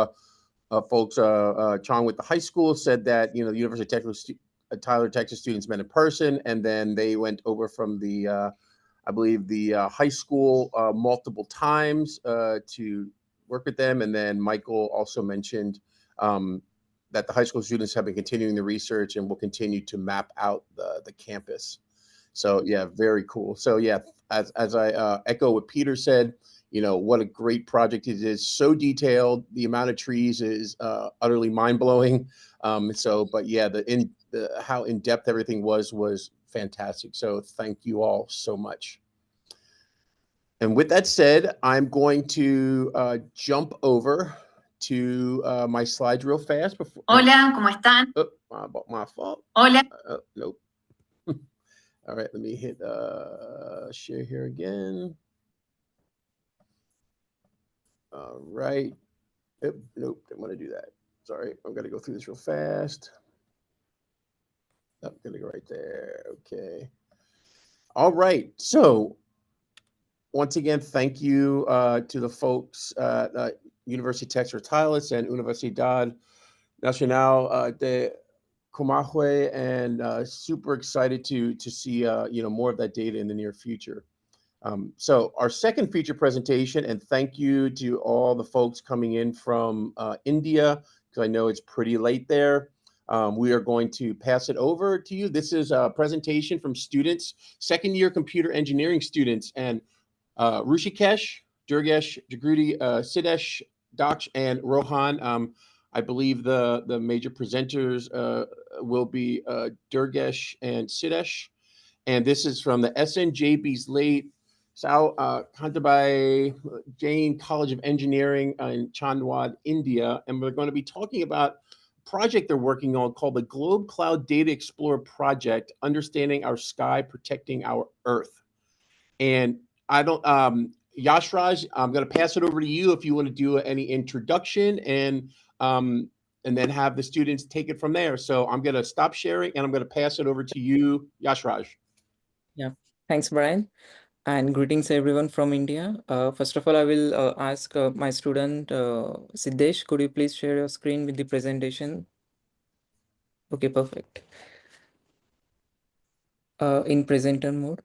of folks, Chong with the high school, said that, the University of Texas, Tyler, Texas students met in person, and then they went over from the, I believe, the high school multiple times to work with them. And then Michael also mentioned that the high school students have been continuing the research and will continue to map out the campus. So yeah, very cool. So yeah, as I echo what Peter said, what a great project it is. So detailed. The amount of trees is utterly mind blowing. But yeah, how in depth everything was fantastic. So thank you all so much. And with that said, I'm going to jump over to my slides real fast. Hola, ¿cómo están? My fault. Hola. Nope. All right, let me hit share here again. All right. Nope, didn't want to do that. Sorry, I'm going to go through this real fast. I'm going to go right there. Okay. All right. So once again, thank you to the folks at University of Texas Retiles and Universidad Nacional de Comahue, and super excited to see more of that data in the near future. So our second feature presentation, and thank you to all the folks coming in from India, because I know it's pretty late there. We are going to pass it over to you. This is a presentation from students, second year computer engineering students, and Rushikesh, Durgesh, Jagruti, Siddesh, Daksh, and Rohan. I believe the major presenters will be Durgesh and Siddesh. And this is from the SNJB's late Sao Kantabai Jain College of Engineering in Chandwad, India. And we're going to be talking about a project they're working on called the Globe Cloud Data Explorer Project, Understanding Our Sky, Protecting Our Earth. And Yashraj, I'm going to pass it over to you if you want to do any introduction and then have the students take it from there. So I'm going to stop sharing and I'm going to pass it over to you, Yashraj. Yeah, thanks, Brian. And greetings everyone from India. First of all, I will ask my student Siddesh, could you please share your screen with the presentation? Okay, perfect. In presenter mode.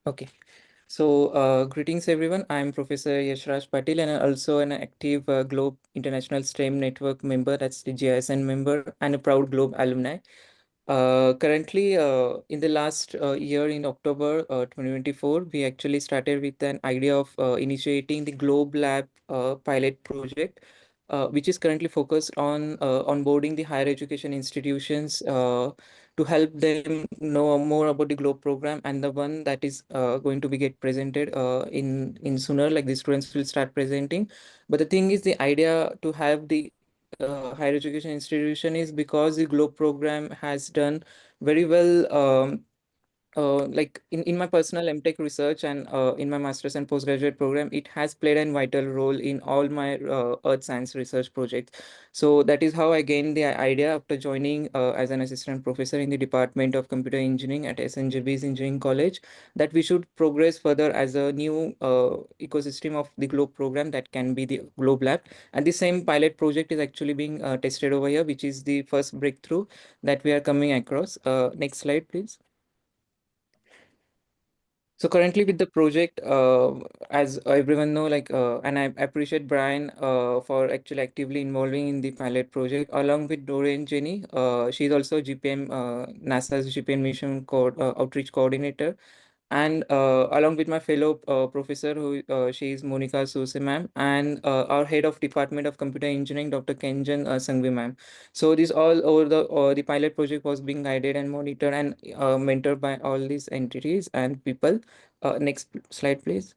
Okay. So greetings everyone. I'm Professor Yashraj Patil and also an active Globe International STEM Network member, that's the GISN member, and a proud Globe alumni. Currently, in the last year, in October 2024, we actually started with an idea of initiating the Globe Lab pilot project, which is currently focused on onboarding the higher education institutions to help them know more about the Globe program, and the one that is going to be get presented in sooner, like the students will start presenting. But the thing is, the idea to have the higher education institution is because the Globe program has done very well. Like in my personal MTech research and in my master's and postgraduate program, it has played a vital role in all my earth science research projects. So that is how I gained the idea after joining as an assistant professor in the Department of Computer Engineering at SNJB's Engineering College, that we should progress further as a new ecosystem of the Globe program that can be the Globe Lab. And the same pilot project is actually being tested over here, which is the first breakthrough that we are coming across. Next slide, please. So currently with the project, as everyone know, and I appreciate Brian for actually actively involving in the pilot project, along with Doreen Jenny. She's also GPM, NASA's GPM mission outreach coordinator. And along with my fellow professor, who she is Monica Suse ma'am, and our head of Department of Computer Engineering, Dr. Kenjan Sangvi ma'am. So this all over the pilot project was being guided and monitored and mentored by all these entities and people. Next slide, please.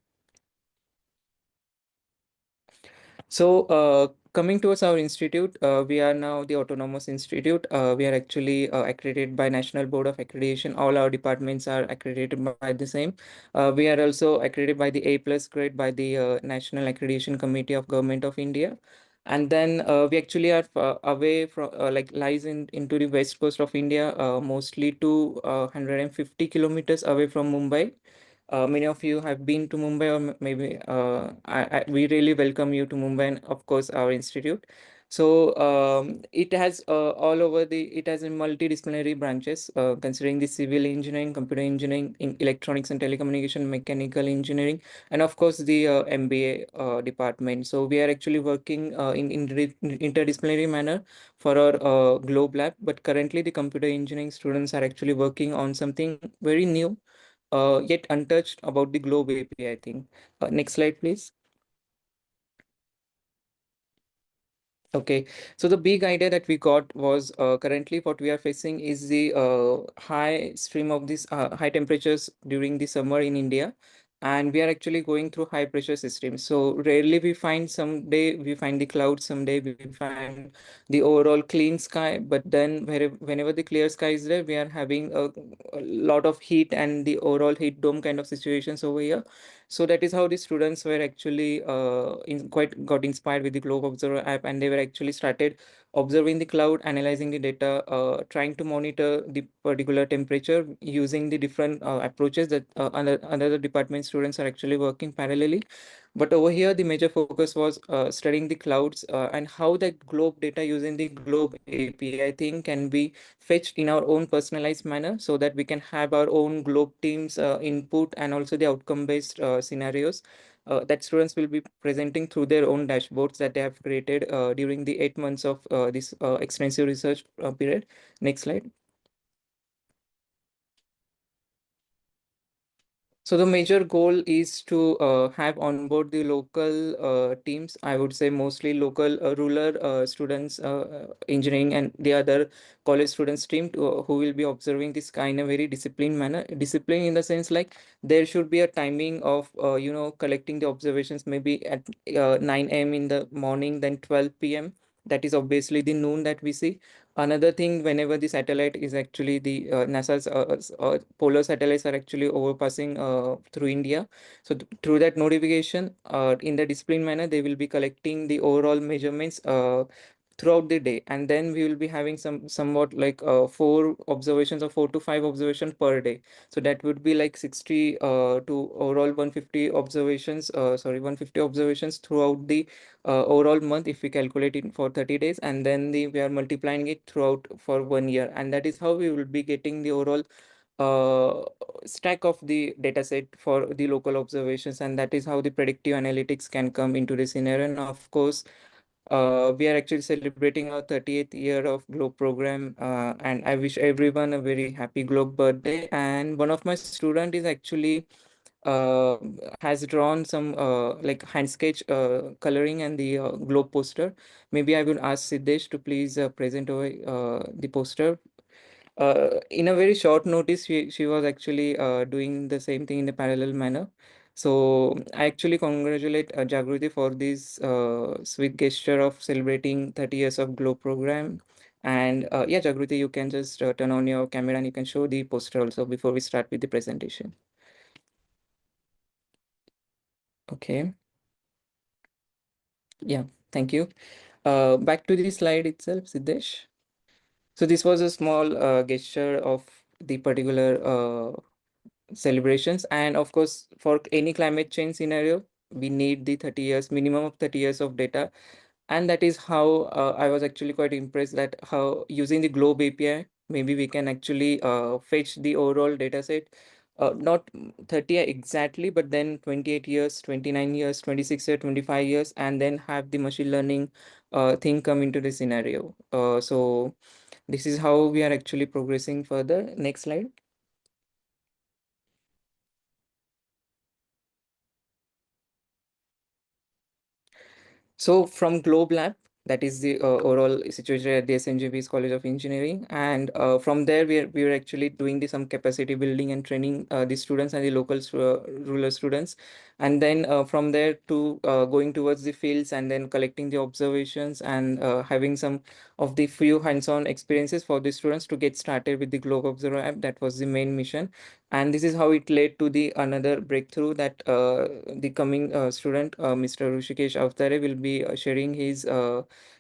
So coming towards our institute, we are now the Autonomous Institute. We are actually accredited by National Board of Accreditation. All our departments are accredited by the same. We are also accredited by the A+ grade by the National Accreditation Committee of Government of India. And then we actually are away from lies into the west coast of India, mostly to 150 kilometers away from Mumbai. Many of you have been to Mumbai, or maybe we really welcome you to Mumbai and of course our institute. So it has all over it has a multidisciplinary branches, considering the civil engineering, computer engineering, electronics and telecommunication, mechanical engineering, and of course the MBA department. So we are actually working in interdisciplinary manner for our Globe Lab. But currently the computer engineering students are actually working on something very new, yet untouched about the Globe API, I think. Next slide, please. Okay, so the big idea that we got was currently what we are facing is the high stream of this high temperatures during the summer in India, and we are actually going through high pressure systems. So rarely we find, someday we find the clouds, someday we find the overall clean sky, but then whenever the clear sky is there, we are having a lot of heat and the overall heat dome kind of situations over here. So that is how the students were actually quite got inspired with the Globe Observer app, and they were actually started observing the cloud, analyzing the data, trying to monitor the particular temperature using the different approaches that other department students are actually working parallelly. But over here, the major focus was studying the clouds and how that globe data using the Globe API thing can be fetched in our own personalized manner, so that we can have our own globe teams input and also the outcome based scenarios that students will be presenting through their own dashboards that they have created during the 8 months of this extensive research period. Next slide. So the major goal is to have on board the local teams. I would say mostly local rural students, engineering and the other college students team who will be observing this sky in a very disciplined manner. Discipline in the sense like there should be a timing of collecting the observations maybe at 9 a.m. in the morning, then 12 p.m. That is obviously the noon that we see. Another thing, whenever the satellite is actually the NASA's polar satellites are actually overpassing through India. So through that notification, in the discipline manner, they will be collecting the overall measurements throughout the day, and then we will be having somewhat like 4 to 5 observations per day. So that would be like 60 to overall 150 observations, 150 observations throughout the overall month if we calculate it for 30 days, and then we are multiplying it throughout for 1 year, and that is how we will be getting the overall stack of the data set for the local observations, and that is how the predictive analytics can come into the scenario. And of course, we are actually celebrating our 30th year of Globe program, and I wish everyone a very happy Globe birthday. And one of my student is actually uh, has drawn some like hand sketch coloring and the Globe poster. Maybe I will ask Siddesh to please present over the poster. In a very short notice, she was actually doing the same thing in a parallel manner. So I actually congratulate Jagruti for this sweet gesture of celebrating 30 years of Globe program. And yeah, Jagruti, you can just turn on your camera and you can show the poster also before we start with the presentation. Okay. Yeah, thank you. Back to the slide itself, Siddesh. So this was a small gesture of the particular celebrations, and of course for any climate change scenario we need the 30 years minimum of 30 years of data. And that is how I was actually quite impressed that how using the Globe API maybe we can actually fetch the overall data set, not 30 exactly, but then 28 years, 29 years, 26 years, 25 years, and then have the machine learning thing come into the scenario. So this is how we are actually progressing further. Next slide. So from Globe Lab, that is the overall situation at the SNJB's College of Engineering, and from there we are actually doing some capacity building and training the students and the local rural students, and then from there to going towards the fields and then collecting the observations and having some of the few hands-on experiences for the students to get started with the Globe Observer app. That was the main mission, and this is how it led to the another breakthrough that the coming student Mr. Rushikesh Avtare will be sharing his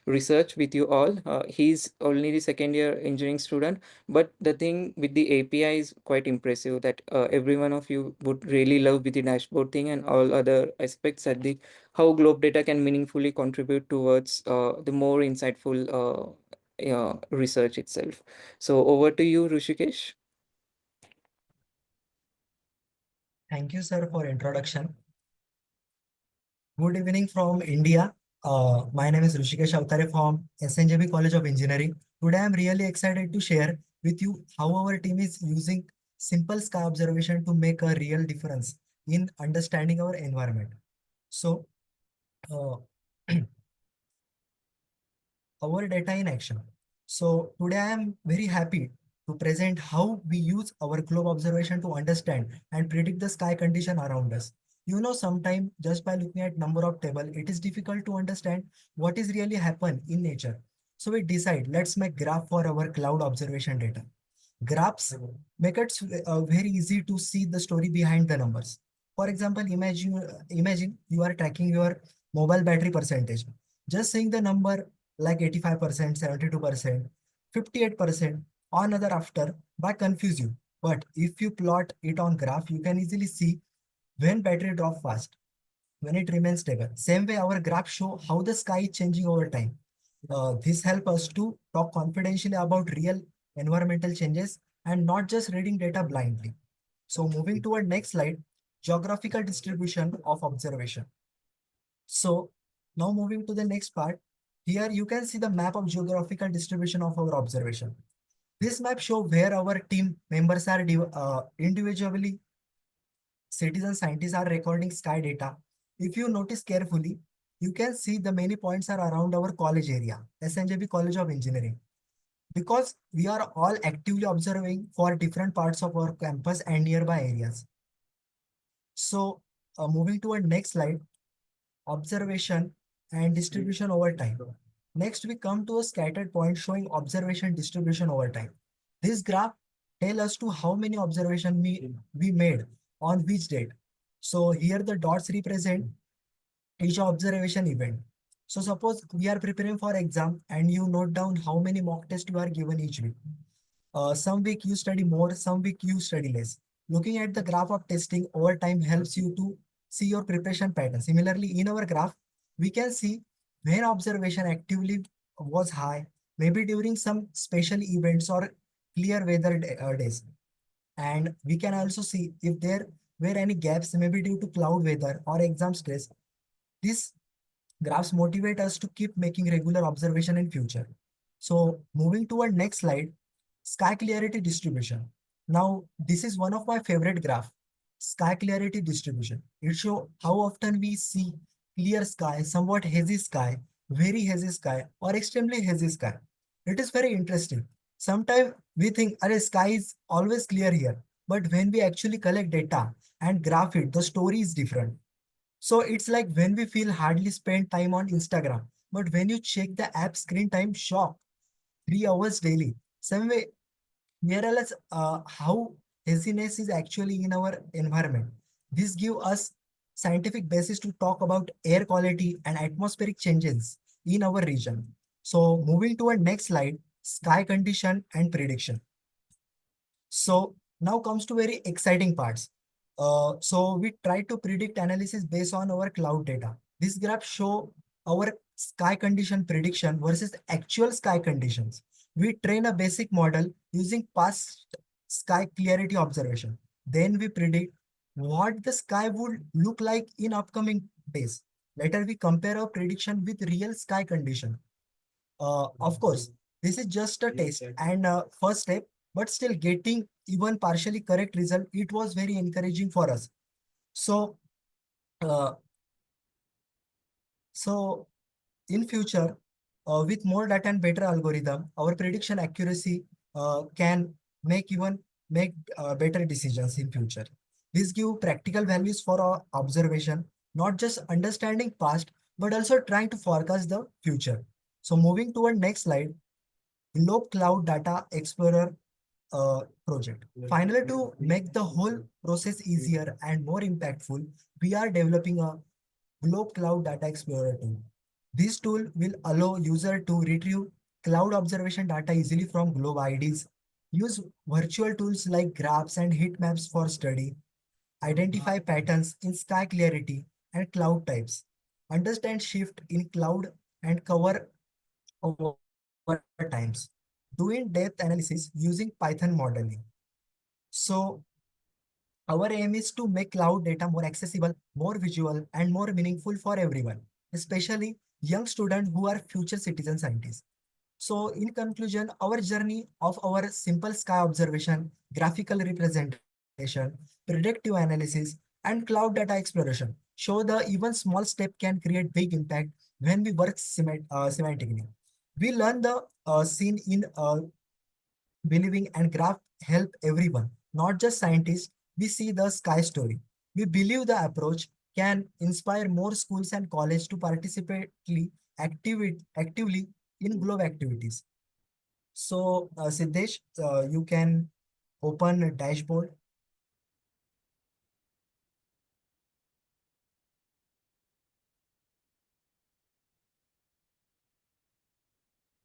research with you all. He's only the second year engineering student, but the thing with the API is quite impressive that every one of you would really love with the dashboard thing and all other aspects that the how globe data can meaningfully contribute towards the more insightful research itself. So over to you, Rushikesh. Thank you, sir, for introduction. Good evening from India. My name is Rushikesh Avtare from SNJB College of Engineering. Today, I'm really excited to share with you how our team is using simple sky observation to make a real difference in understanding our environment. So, our data in action. So today I am very happy to present how we use our globe observation to understand and predict the sky condition around us. You know, sometimes just by looking at number of table, it is difficult to understand what is really happen in nature. So we decide, let's make graph for our cloud observation data. Graphs make it very easy to see the story behind the numbers. For example, imagine you are tracking your mobile battery percentage. Just seeing the number like 85%, 72%, 58% on other after might confuse you. But if you plot it on graph, you can easily see when battery drop fast, when it remains stable. Same way, our graph show how the sky is changing over time. This helps us to talk confidentially about real environmental changes and not just reading data blindly. So moving to our next slide, geographical distribution of observation. So now moving to the next part, here you can see the map of geographical distribution of our observation. This map shows where our team members are individually. Citizen scientists are recording sky data. If you notice carefully, you can see the many points are around our college area, SNJB College of Engineering. Because we are all actively observing for different parts of our campus and nearby areas. So moving to our next slide, observation and distribution over time. Next, we come to a scattered point showing observation distribution over time. This graph tells us to how many observations we made on which date. So here the dots represent each observation event. So suppose we are preparing for exam and you note down how many mock tests you are given each week. Some week you study more, some week you study less. Looking at the graph of testing over time helps you to see your preparation pattern. Similarly, in our graph, we can see when observation actively was high, maybe during some special events or clear weather days. And we can also see if there were any gaps, maybe due to cloud weather or exam stress. These graphs motivate us to keep making regular observation in future. So moving to our next slide, sky clarity distribution. Now, this is one of my favorite graph, sky clarity distribution. It shows how often we see clear sky, somewhat hazy sky, very hazy sky, or extremely hazy sky. It is very interesting. Sometimes we think, sky is always clear here. But when we actually collect data and graph it, the story is different. So it's like when we feel hardly spend time on Instagram, but when you check the app screen time, shock, 3 hours daily. Same way, realize how haziness is actually in our environment. This gives us scientific basis to talk about air quality and atmospheric changes in our region. So moving to our next slide, sky condition and prediction. So now comes to very exciting parts. So we try to predict analysis based on our cloud data. This graph show our sky condition prediction versus actual sky conditions. We train a basic model using past sky clarity observation. Then we predict what the sky would look like in upcoming days. Later, we compare our prediction with real sky condition. Of course, this is just a test and first step, but still getting even partially correct result, it was very encouraging for us. So, in future, with more data and better algorithm, our prediction accuracy can make better decisions in future. This give practical values for our observation, not just understanding past, but also trying to forecast the future. So moving to our next slide, Globe Cloud Data Explorer project. Finally, to make the whole process easier and more impactful, we are developing a Globe Cloud Data Explorer tool. This tool will allow user to retrieve cloud observation data easily from globe IDs, use virtual tools like graphs and heat maps for study, identify patterns in sky clarity and cloud types, understand shift in cloud and cover over times, do in-depth analysis using Python modeling. So our aim is to make cloud data more accessible, more visual, and more meaningful for everyone, especially young students who are future citizen scientists. So in conclusion, our journey of our simple sky observation, graphical representation, predictive analysis, and cloud data exploration show the even small step can create big impact when we work semantically. We learn the scene in believing and graph help everyone, not just scientists. We see the sky story. We believe the approach can inspire more schools and colleges to participate actively in globe activities. So, Siddesh, you can open a dashboard.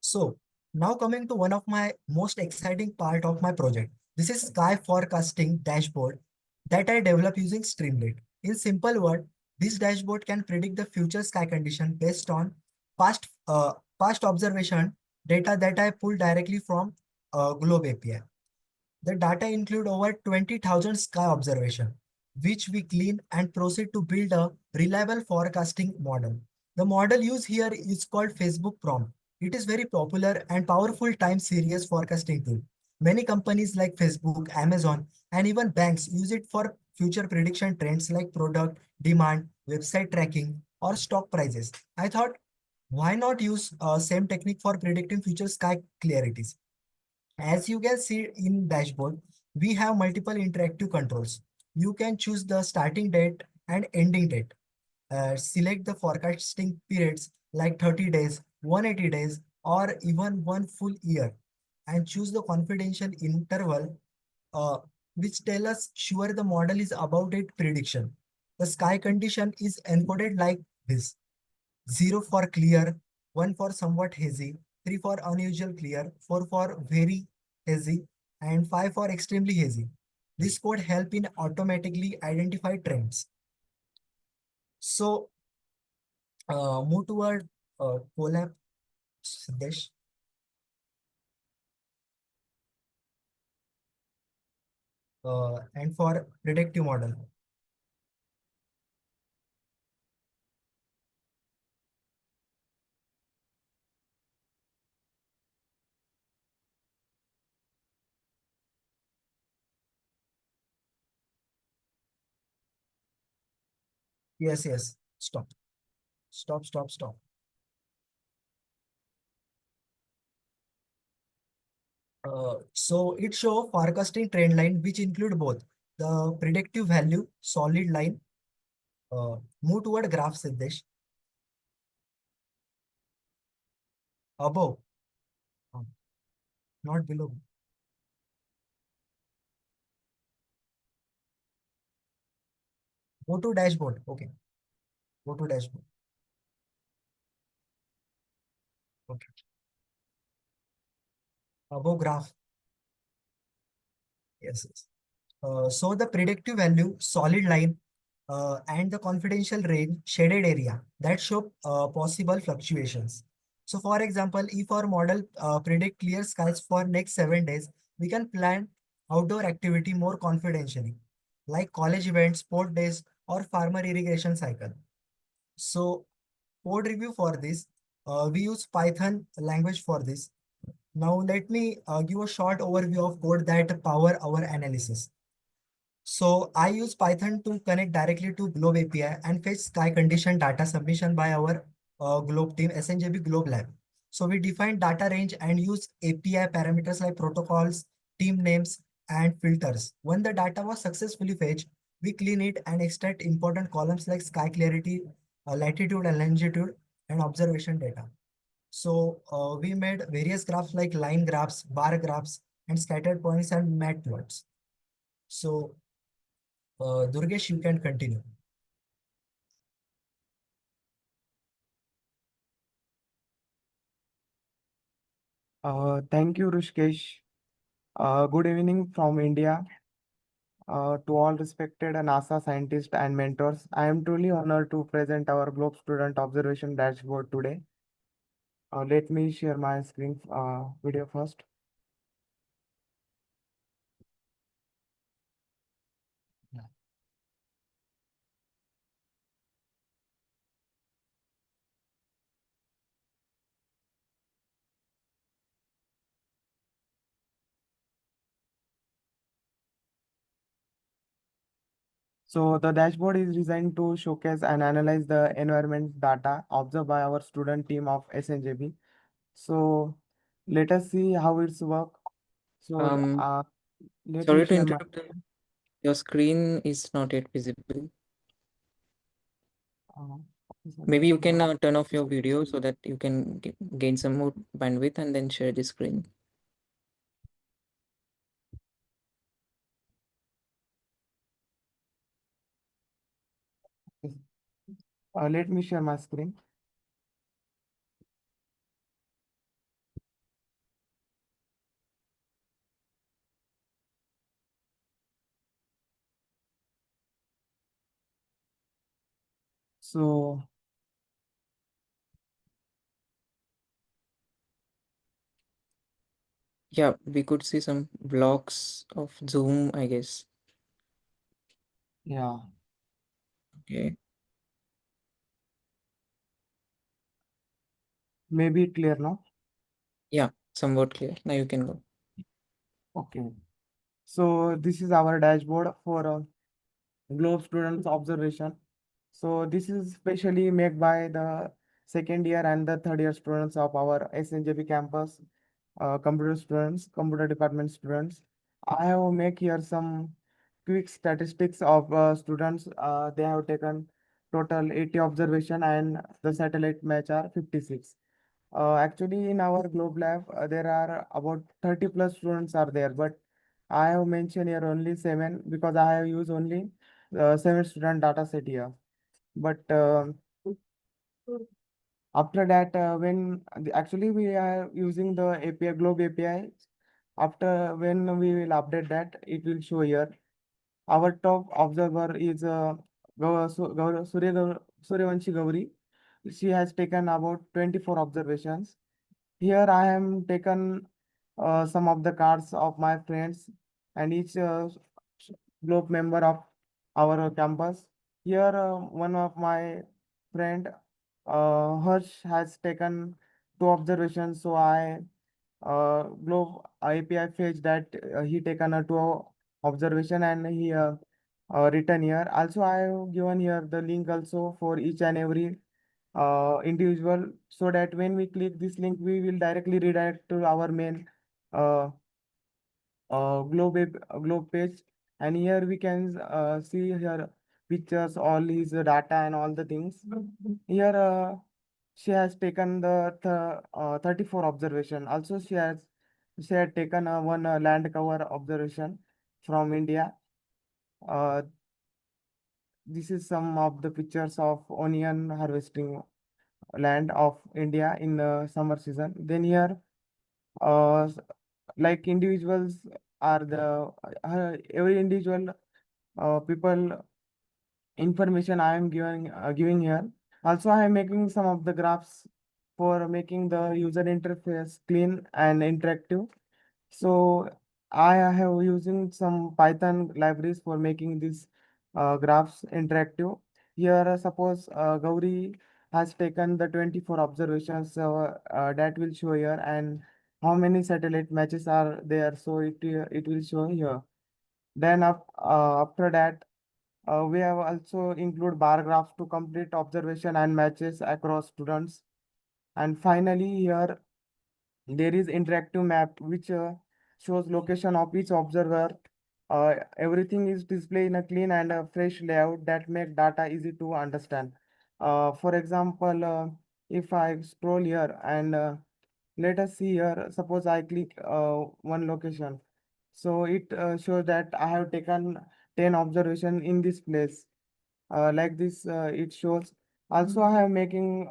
So, now coming to one of my most exciting part of my project. This is sky forecasting dashboard that I developed using Streamlit. In simple word, this dashboard can predict the future sky condition based on past observation data that I pulled directly from Globe API. The data include over 20,000 sky observation, which we clean and proceed to build a reliable forecasting model. The model used here is called Facebook Prompt. It is very popular and powerful time series forecasting tool. Many companies like Facebook, Amazon, and even banks use it for future prediction trends like product, demand, website tracking, or stock prices. I thought, why not use same technique for predicting future sky clarities? As you can see in dashboard, we have multiple interactive controls. You can choose the starting date and ending date. Select the forecasting periods like 30 days, 180 days, or even one full year, and choose the confidential interval, uh, which tell us sure the model is about it prediction. The sky condition is encoded like this: 0 for clear, 1 for somewhat hazy, 3 for unusual clear, 4 for very hazy, and 5 for extremely hazy. This code help in automatically identify trends. So move toward collab, Siddesh. And for predictive model. Yes, yes. Stop. Stop, stop, stop. So it show forecasting trend line, which include both the predictive value, solid line. Move toward graph, Siddesh. Above, uh, not below. Go to dashboard. Okay. Go to dashboard. Okay. Above graph. Yes, yes. So the predictive value, solid line, and the confidential range, shaded area that show possible fluctuations. So for example, if our model predict clear skies for next 7 days, we can plan outdoor activity more confidentially, like college events, sport days, or farmer irrigation cycle. So code review for this, we use Python language for this. Now let me give a short overview of code that power our analysis. So I use Python to connect directly to Globe API and fetch sky condition data submission by our Globe team, SNJB Globe Lab. So we define data range and use API parameters like protocols, team names, and filters. When the data was successfully fetched, we clean it and extract important columns like sky clarity, latitude and longitude, and observation data. So we made various graphs like line graphs, bar graphs, and scattered points and mat plots. So Durgesh, you can continue. Thank you, Rushkesh. Good evening from India. To all respected NASA scientists and mentors, I am truly honored to present our Globe Student Observation Dashboard today. Let me share my screen video first. So the dashboard is designed to showcase and analyze the environment data observed by our student team of SNJB. So let us see how it's work. So let me Sorry to share my interrupt. Your screen is not yet visible. Maybe you can turn off your video so that you can gain some more bandwidth and then share the screen. let me share my screen. So yeah, we could see some blocks of Zoom, I guess. yeah. Okay. Maybe clear now. Yeah, somewhat clear. Now you can go. Okay. So this is our dashboard for Globe students observation. So this is specially made by the second year and the third year students of our SNJB campus, computer students, computer department students. I have make here some quick statistics of students. They have taken total 80 observation and the satellite match are 56. Actually, in our Globe Lab, there are about 30 plus students are there, but I have mentioned here only 7 because I have used only 7 student data set here. But after that, actually we are using the API, Globe API. After when we will update that, it will show here. Our top observer is Suryavanshi Gauri. She has taken about 24 observations. Here I am taken some of the cards of my friends and each group member of our campus. Here one of my friend Harsh has taken 2 observations, so I Globe API fetch that he taken a 2 observation and he written here. Also I have given here the link also for each and every individual so that when we click this link we will directly redirect to our main uh, globe page, and here we can see here pictures, all his data and all the things. Here she has taken the 34 observation. Also she had taken one land cover observation from India. uh, this is some of the pictures of onion harvesting land of India in the summer season. Then here, s- like individuals are the every individual people information I am giving here. Also, I am making some of the graphs for making the user interface clean and interactive. So I have using some Python libraries for making these graphs interactive. Here, suppose Gauri has taken the 24 observations, so that will show here, and how many satellite matches are there. So it will show here. Then after that, we have also include bar graphs to complete observation and matches across students. And finally, here there is interactive map which shows location of each observer. Everything is displayed in a clean and fresh layout that make data easy to understand. For example, if I scroll here and let us see here, suppose I click one location. So it shows that I have taken 10 observation in this place. Like this, it shows. Also, I have making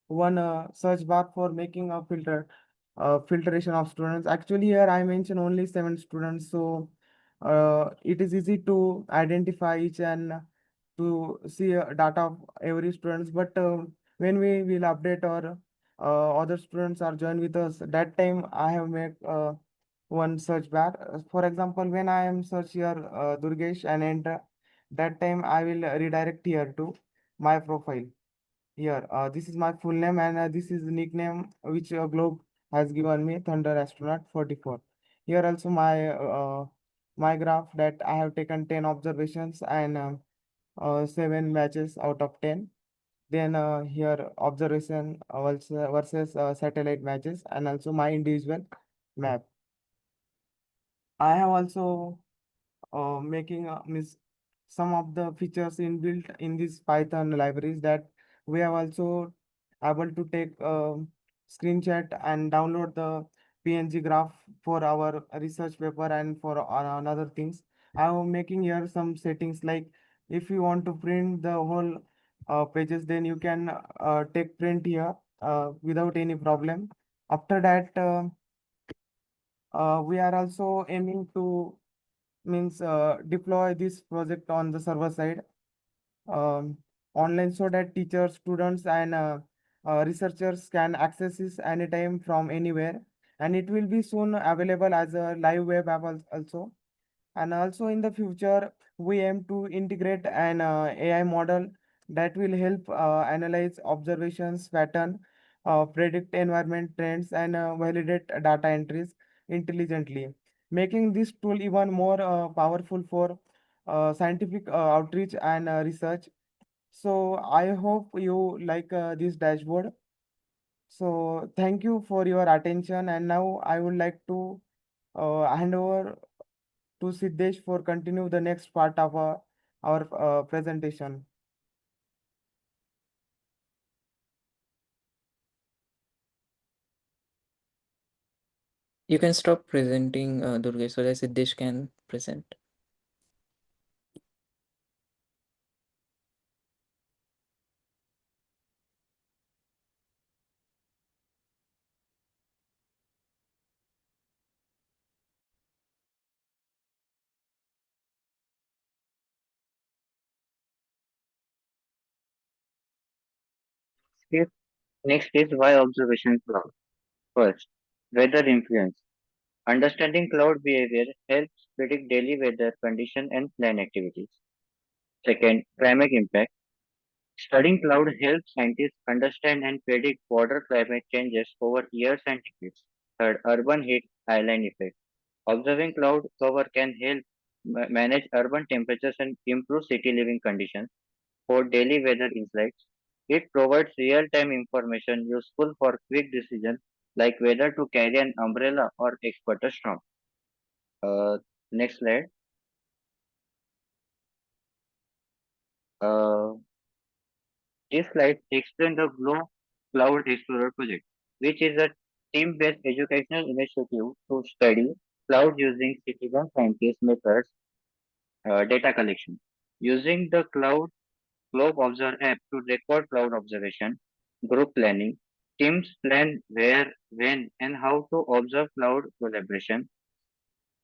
one search bar for making a filtration of students. Actually, here I mentioned only 7 students, so it is easy to identify each and to see data of every students. But when we will update or other students are join with us, that time I have made one search bar. For example, when I am search here Durgesh and enter, that time I will redirect here to my profile. Here, this is my full name and this is the nickname which Globe has given me, Thunder Astronaut 44. Here also my graph that I have taken 10 observations and 7 matches out of 10. Then here observation versus satellite matches and also my individual map. I have also making means some of the features inbuilt in these Python libraries that we have also able to take screenshot and download the PNG graph for our research paper and for another things. I am making here some settings like if you want to print the whole pages, then you can take print here without any problem. After that, we are also aiming to means deploy this project on the server side um, online so that teachers, students, and researchers can access this anytime from anywhere. And it will be soon available as a live web app also. And also in the future, we aim to integrate an AI model that will help analyze observations, pattern, predict environment trends, and validate data entries intelligently, making this tool even more powerful for scientific outreach and research. So I hope you like this dashboard. So thank you for your attention. And now I would like to hand over to Siddesh for continue the next part of our presentation. You can stop presenting, Durgesh, so that Siddesh can present. Next next is why observation cloud. First, weather influence. Understanding cloud behavior helps predict daily weather condition and plan activities. Second, climate impact. Studying cloud helps scientists understand and predict broader climate changes over years and decades. Third, urban heat island effect. Observing cloud cover can help manage urban temperatures and improve city living conditions. For daily weather insights, it provides real-time information useful for quick decisions like whether to carry an umbrella or expect a storm. Uh, Next slide. Uh, this slide explains the Glow Cloud Explorer project, which is a team-based educational initiative to study cloud using citizen scientist methods, data collection. Using the Globe Observer app to record cloud observation, group planning, teams plan where, when, and how to observe cloud collaboration,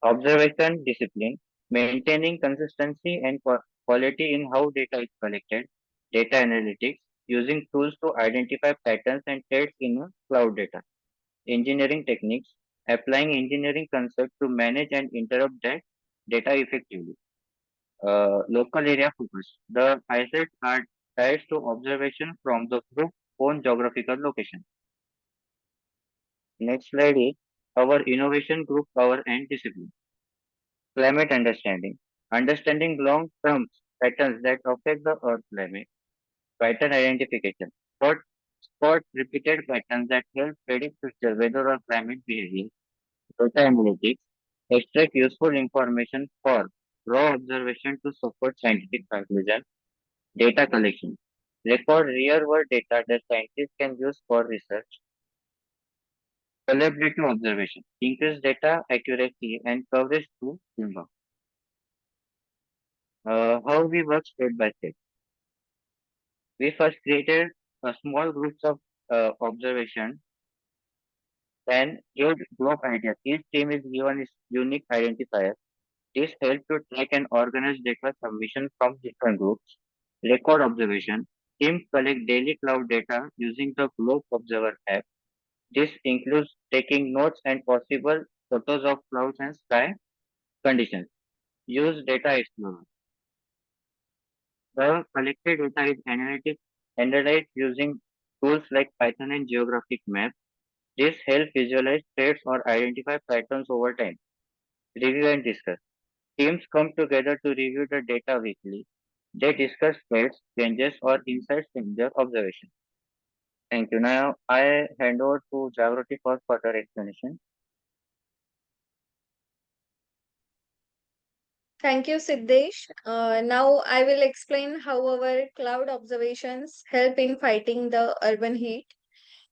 observation discipline, maintaining consistency and quality in how data is collected, data analytics, using tools to identify patterns and threads in cloud data, engineering techniques, applying engineering concepts to manage and interrupt that data effectively. Local area focus. The assets are tied to observation from the group's own geographical location. Next slide is our innovation group power and discipline. Climate understanding. Understanding long-term patterns that affect the Earth climate. Pattern identification. Spot repeated patterns that help predict future weather or climate behavior. Data analytics. Extract useful information for raw observation to support scientific conclusion. Data collection. Record real-world data that scientists can use for research. Collaborative observation. Increase data accuracy and coverage through teamwork. How we work step by step. We first created small groups of observation, then give globe ideas. Each team is given its unique identifier. This helps to track and organize data submission from different groups. Record observation. Teams collect daily cloud data using the Globe Observer app. This includes taking notes and possible photos of clouds and sky conditions. Use Data Explorer. The collected data is analyzed using tools like Python and geographic maps. This helps visualize threats or identify patterns over time. Review and discuss. Teams come together to review the data weekly. They discuss threats, changes, or insights in their observation. Thank you. Now I hand over to Jagrati for further explanation. Thank you, Siddesh. Now I will explain how our cloud observations help in fighting the urban heat.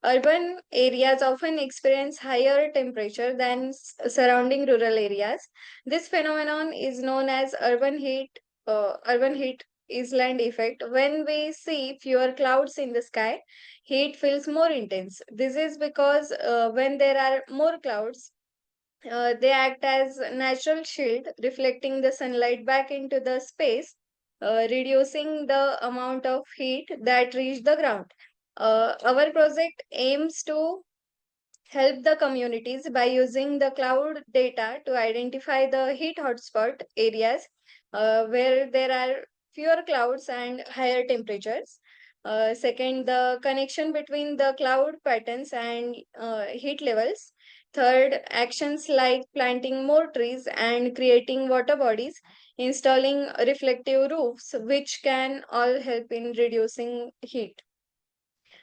Urban areas often experience higher temperature than surrounding rural areas. This phenomenon is known as urban heat island effect. When we see fewer clouds in the sky, heat feels more intense. This is because when there are more clouds, they act as natural shield, reflecting the sunlight back into the space, reducing the amount of heat that reach the ground. Our project aims to help the communities by using the cloud data to identify the heat hotspot areas where there are fewer clouds and higher temperatures. Second, the connection between the cloud patterns and heat levels. Third, actions like planting more trees and creating water bodies, installing reflective roofs, which can all help in reducing heat.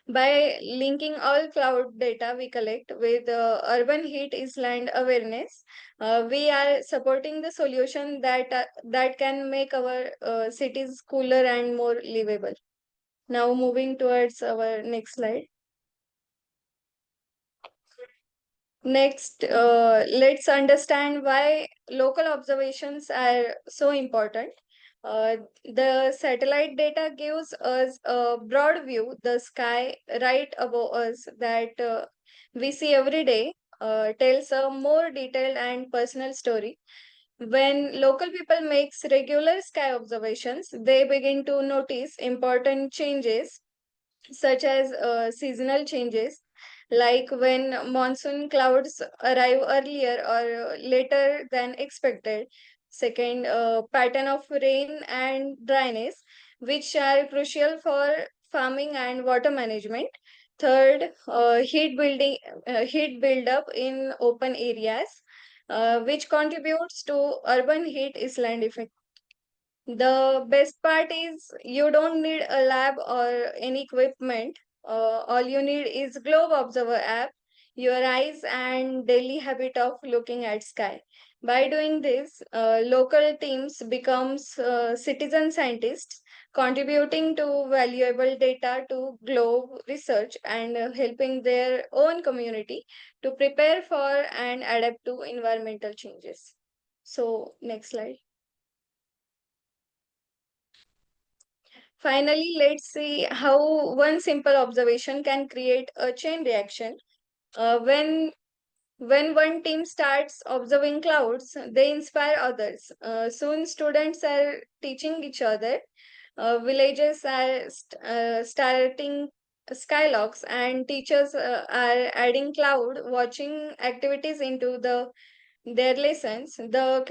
By linking all cloud data we collect with urban heat island awareness, we are supporting the solution that can make our cities cooler and more livable. Now moving towards our next slide. Next, let's understand why local observations are so important. The satellite data gives us a broad view, the sky right above us that we see every day, tells a more detailed and personal story. When local people makes regular sky observations, they begin to notice important changes such as seasonal changes, like when monsoon clouds arrive earlier or later than expected. Second, pattern of rain and dryness, which are crucial for farming and water management. Third, heat buildup in open areas, which contributes to urban heat island effect. The best part is you don't need a lab or any equipment. All you need is Globe Observer app, your eyes, and daily habit of looking at sky. By doing this, local teams becomes citizen scientists, contributing to valuable data to Globe research and helping their own community to prepare for and adapt to environmental changes. So, next slide. Finally, let's see how one simple observation can create a chain reaction. When one team starts observing clouds, they inspire others. Soon, students are teaching each other. Villages are starting skylogs, and teachers are adding cloud watching activities into their lessons. The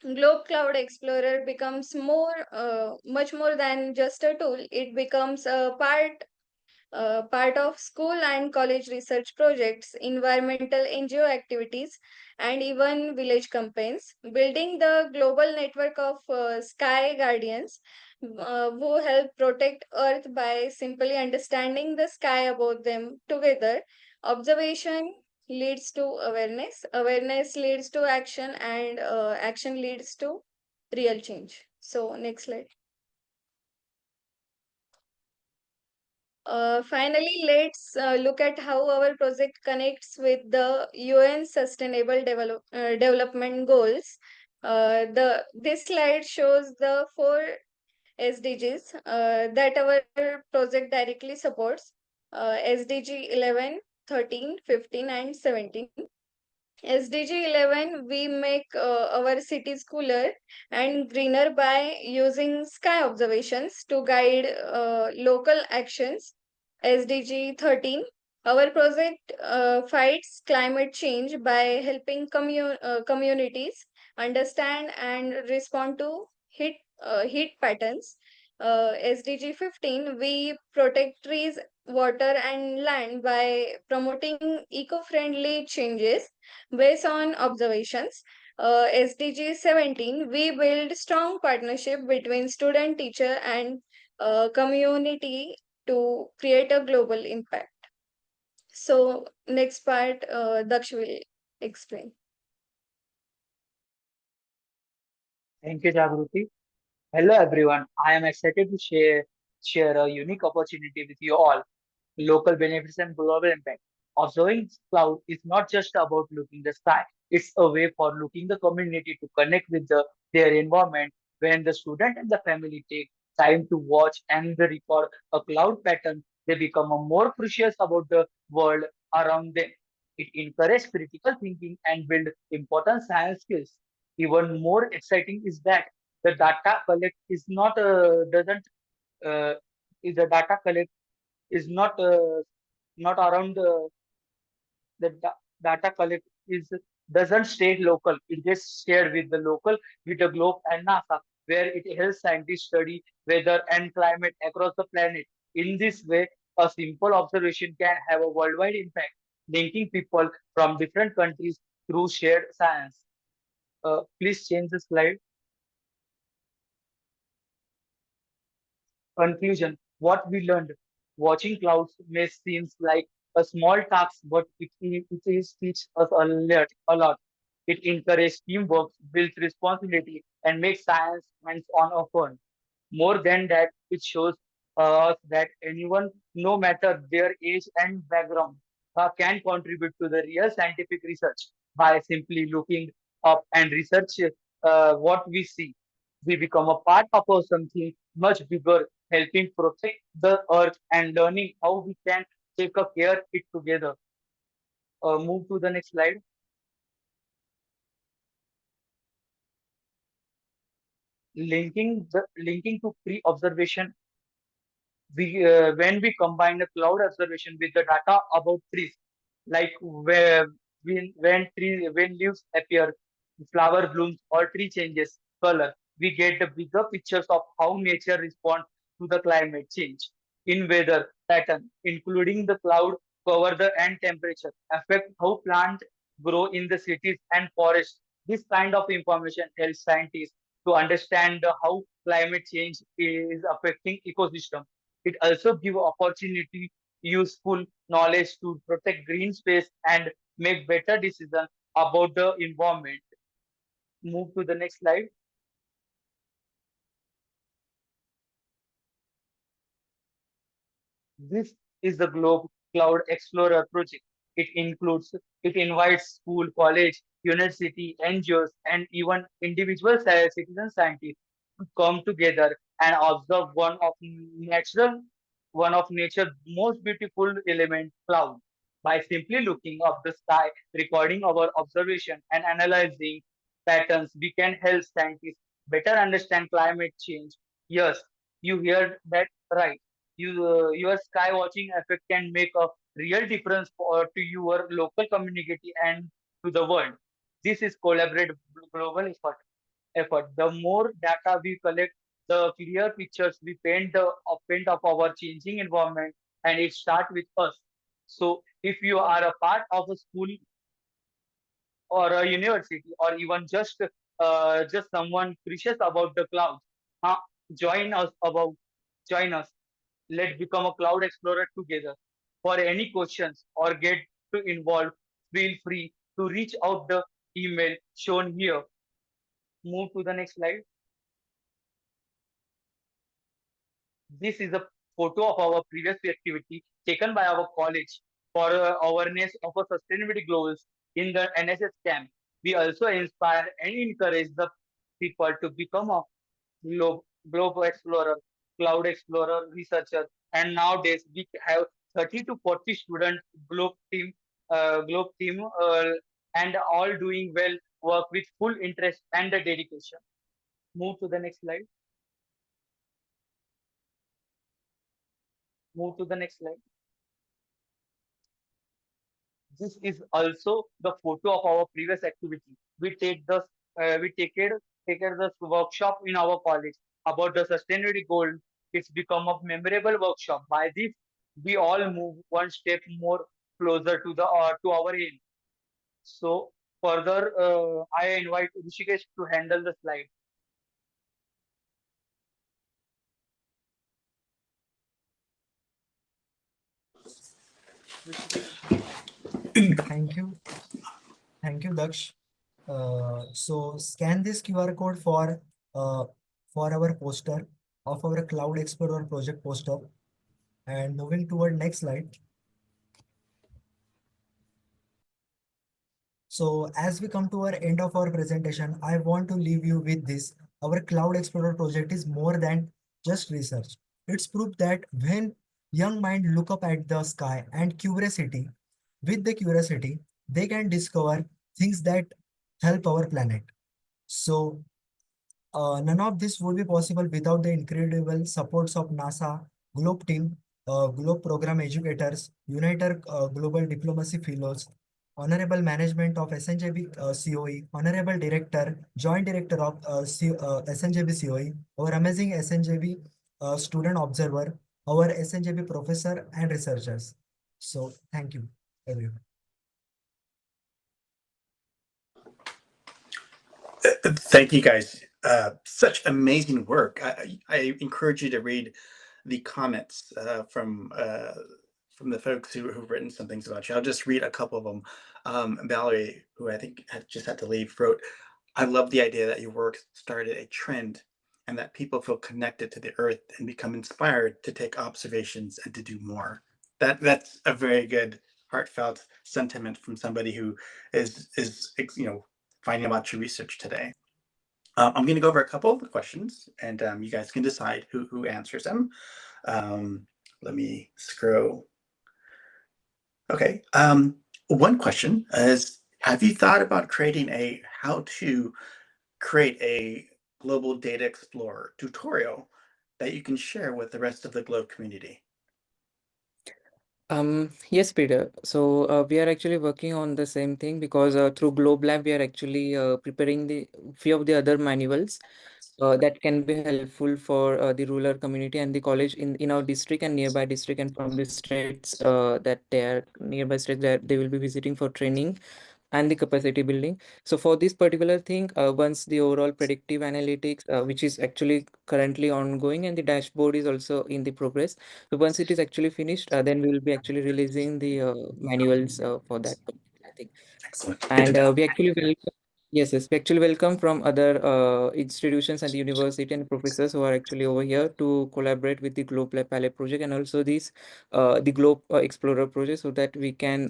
Globe Cloud Explorer becomes much more than just a tool. It becomes a part of school and college research projects, environmental NGO activities, and even village campaigns, building the global network of sky guardians who help protect Earth by simply understanding the sky above them together. Observation leads to awareness, awareness leads to action, and action leads to real change. So, next slide. Finally, let's look at how our project connects with the UN Sustainable Development Goals. This slide shows the 4 SDGs that our project directly supports. SDG 11, 13, 15, and 17. SDG 11, we make our cities cooler and greener by using sky observations to guide local actions. SDG 13, our project fights climate change by helping communities understand and respond to heat patterns. SDG 15, we protect trees, water, and land by promoting eco-friendly changes based on observations. SDG 17, we build strong partnership between student, teacher, and community to create a global impact. So next part, Daksh will explain. Thank you, Jagruti. Hello, everyone. I am excited to share a unique opportunity with you all. Local benefits and global impact. Observing cloud is not just about looking the sky. It's a way for looking the community to connect with their environment. When the student and the family take time to watch and the record a cloud pattern, they become a more curious about the world around them. It encourages critical thinking and build important science skills. Even more exciting is that the data collect is not doesn't is the data collect is not around the data collect is doesn't stay local. It gets shared with the local with the globe and NASA, where it helps scientists study weather and climate across the planet. In this way, a simple observation can have a worldwide impact, linking people from different countries through shared science. Please change the slide. Conclusion. What we learned. Watching clouds may seem like a small task, but it is teach us a lot. It encourages teamwork, builds responsibility, and makes science hands-on or fun. More than that, it shows us that anyone, no matter their age and background, can contribute to the real scientific research by simply looking up and research what we see. We become a part of something much bigger, helping protect the earth and learning how we can take a care it together. Move to the next slide. Linking to pre-observation, when we combine the cloud observation with the data about trees, like where when leaves appear, flower blooms or tree changes color, we get the bigger pictures of how nature responds to the climate change. In weather pattern, including the cloud cover the and temperature, affect how plants grow in the cities and forests. This kind of information helps scientists to understand how climate change is affecting ecosystem. It also gives opportunity, useful knowledge to protect green space and make better decisions about the environment. Move to the next slide. This is the Globe Cloud Explorer project. It invites school, college, university, NGOs, and even individual citizen scientists to come together and observe one of nature's most beautiful element, cloud. By simply looking up the sky, recording our observation, and analyzing patterns, we can help scientists better understand climate change. Yes, you hear that right. Your sky watching effect can make a real difference to your local community and to the world. This is collaborative global effort. The more data we collect, the clear pictures we paint of our changing environment, and it starts with us. So if you are a part of a school or a university or even just someone curious about the clouds, uh, join us about join us. Let's become a cloud explorer together. For any questions or get to involved, feel free to reach out the email shown here. Move to the next slide. This is a photo of our previous activity taken by our college for awareness of our sustainability goals in the NSS camp. We also inspire and encourage the people to become a globe explorer, cloud explorer, researcher, and nowadays we have 30 to 40 students, globe team, and all doing well work with full interest and the dedication. Move to the next slide. Move to the next slide. This is also the photo of our previous activity. We take the this workshop in our college about the sustainability goal. It's become a memorable workshop. By this, we all move one step more closer to our aim. So further, I invite Rishikesh to handle the slide. Thank you. Thank you, Daksh. So scan this QR code for our poster of our Cloud Explorer project poster. And moving toward next slide. So as we come to our end of our presentation, I want to leave you with this. Our Cloud Explorer project is more than just research. It's proof that when young minds look up at the sky and with the curiosity, they can discover things that help our planet. So none of this would be possible without the incredible supports of NASA, Globe team, Globe program educators, Uniter Global Diplomacy Fellows, Honorable Management of SNJB COE, Honorable Director, Joint Director of SNJB COE, our amazing SNJB student observer, our SNJB professor and researchers. So thank you, everyone. Thank you guys. Such amazing work. I encourage you to read the comments from the folks who've written some things about you. I'll just read a couple of them. Valerie, who I think just had to leave, wrote, "I love the idea that your work started a trend and that people feel connected to the earth and become inspired to take observations and to do more." That's a very good, heartfelt sentiment from somebody who is finding about your research today. I'm going to go over a couple of the questions, and you guys can decide who answers them. Let me scroll. Okay. One question is, have you thought about creating how to create a global data explorer tutorial that you can share with the rest of the Globe community? Yes, Peter. So we are actually working on the same thing because through Globe Lab, we are actually preparing the few of the other manuals that can be helpful for the rural community and the college in our district and nearby district and from the states that they are nearby states that they will be visiting for training and the capacity building. So for this particular thing, once the overall predictive analytics, which is actually currently ongoing, and the dashboard is also in the progress. So once it is actually finished, then we will be actually releasing the manuals for that particular thing. Excellent. And we actually welcome, yes, we actually welcome from other institutions and the university and professors who are actually over here to collaborate with the Globe Lab Palette project and also the Globe Explorer project, so that we can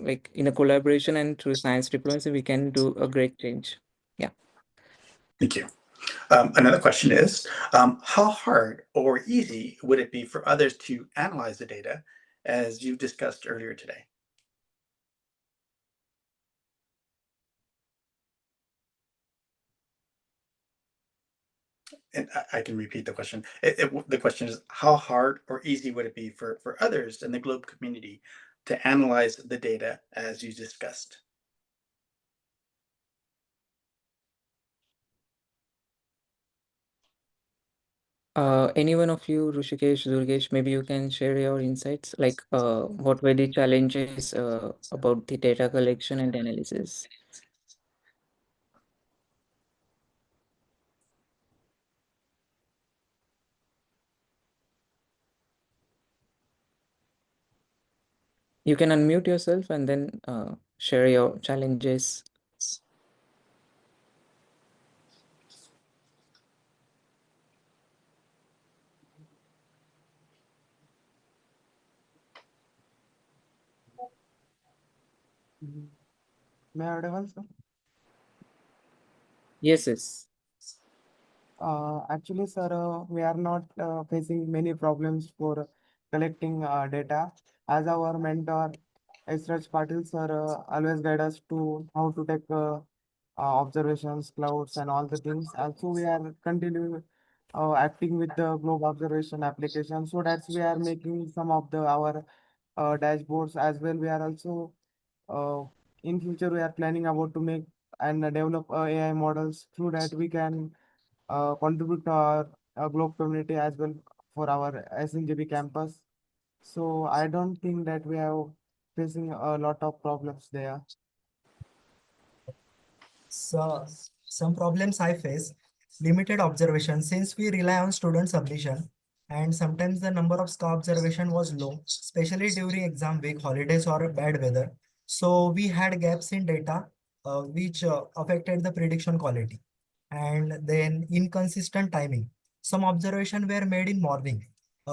like in a collaboration and through science diplomacy, we can do a great change. Yeah. Thank you. Another question is, how hard or easy would it be for others to analyze the data as you discussed earlier today? And I can repeat the question. The question is, how hard or easy would it be for others in the Globe community to analyze the data as you discussed? Any one of you, Rushikesh, Durgesh, maybe you can share your insights, like what were the challenges about the data collection and analysis? You can unmute yourself and then share your challenges. May I audible, sir? Yes, yes. Actually, sir, we are not facing many problems for collecting data. As our mentor, Esraj Patil sir, always guide us to how to take observations, clouds, and all the things. Also, we are continuing acting with the globe observation application. So that's we are making some of the our dashboards as well. We are also uh, in future we are planning about to make and develop AI models through that we can contribute to our globe community as well for our SNJB campus. So I don't think that we are facing a lot of problems there. So some problems I face, limited observation since we rely on student submission and sometimes the number of sky observation was low, especially during exam week, holidays or bad weather. So we had gaps in data which affected the prediction quality. And then inconsistent timing. Some observation were made in morning,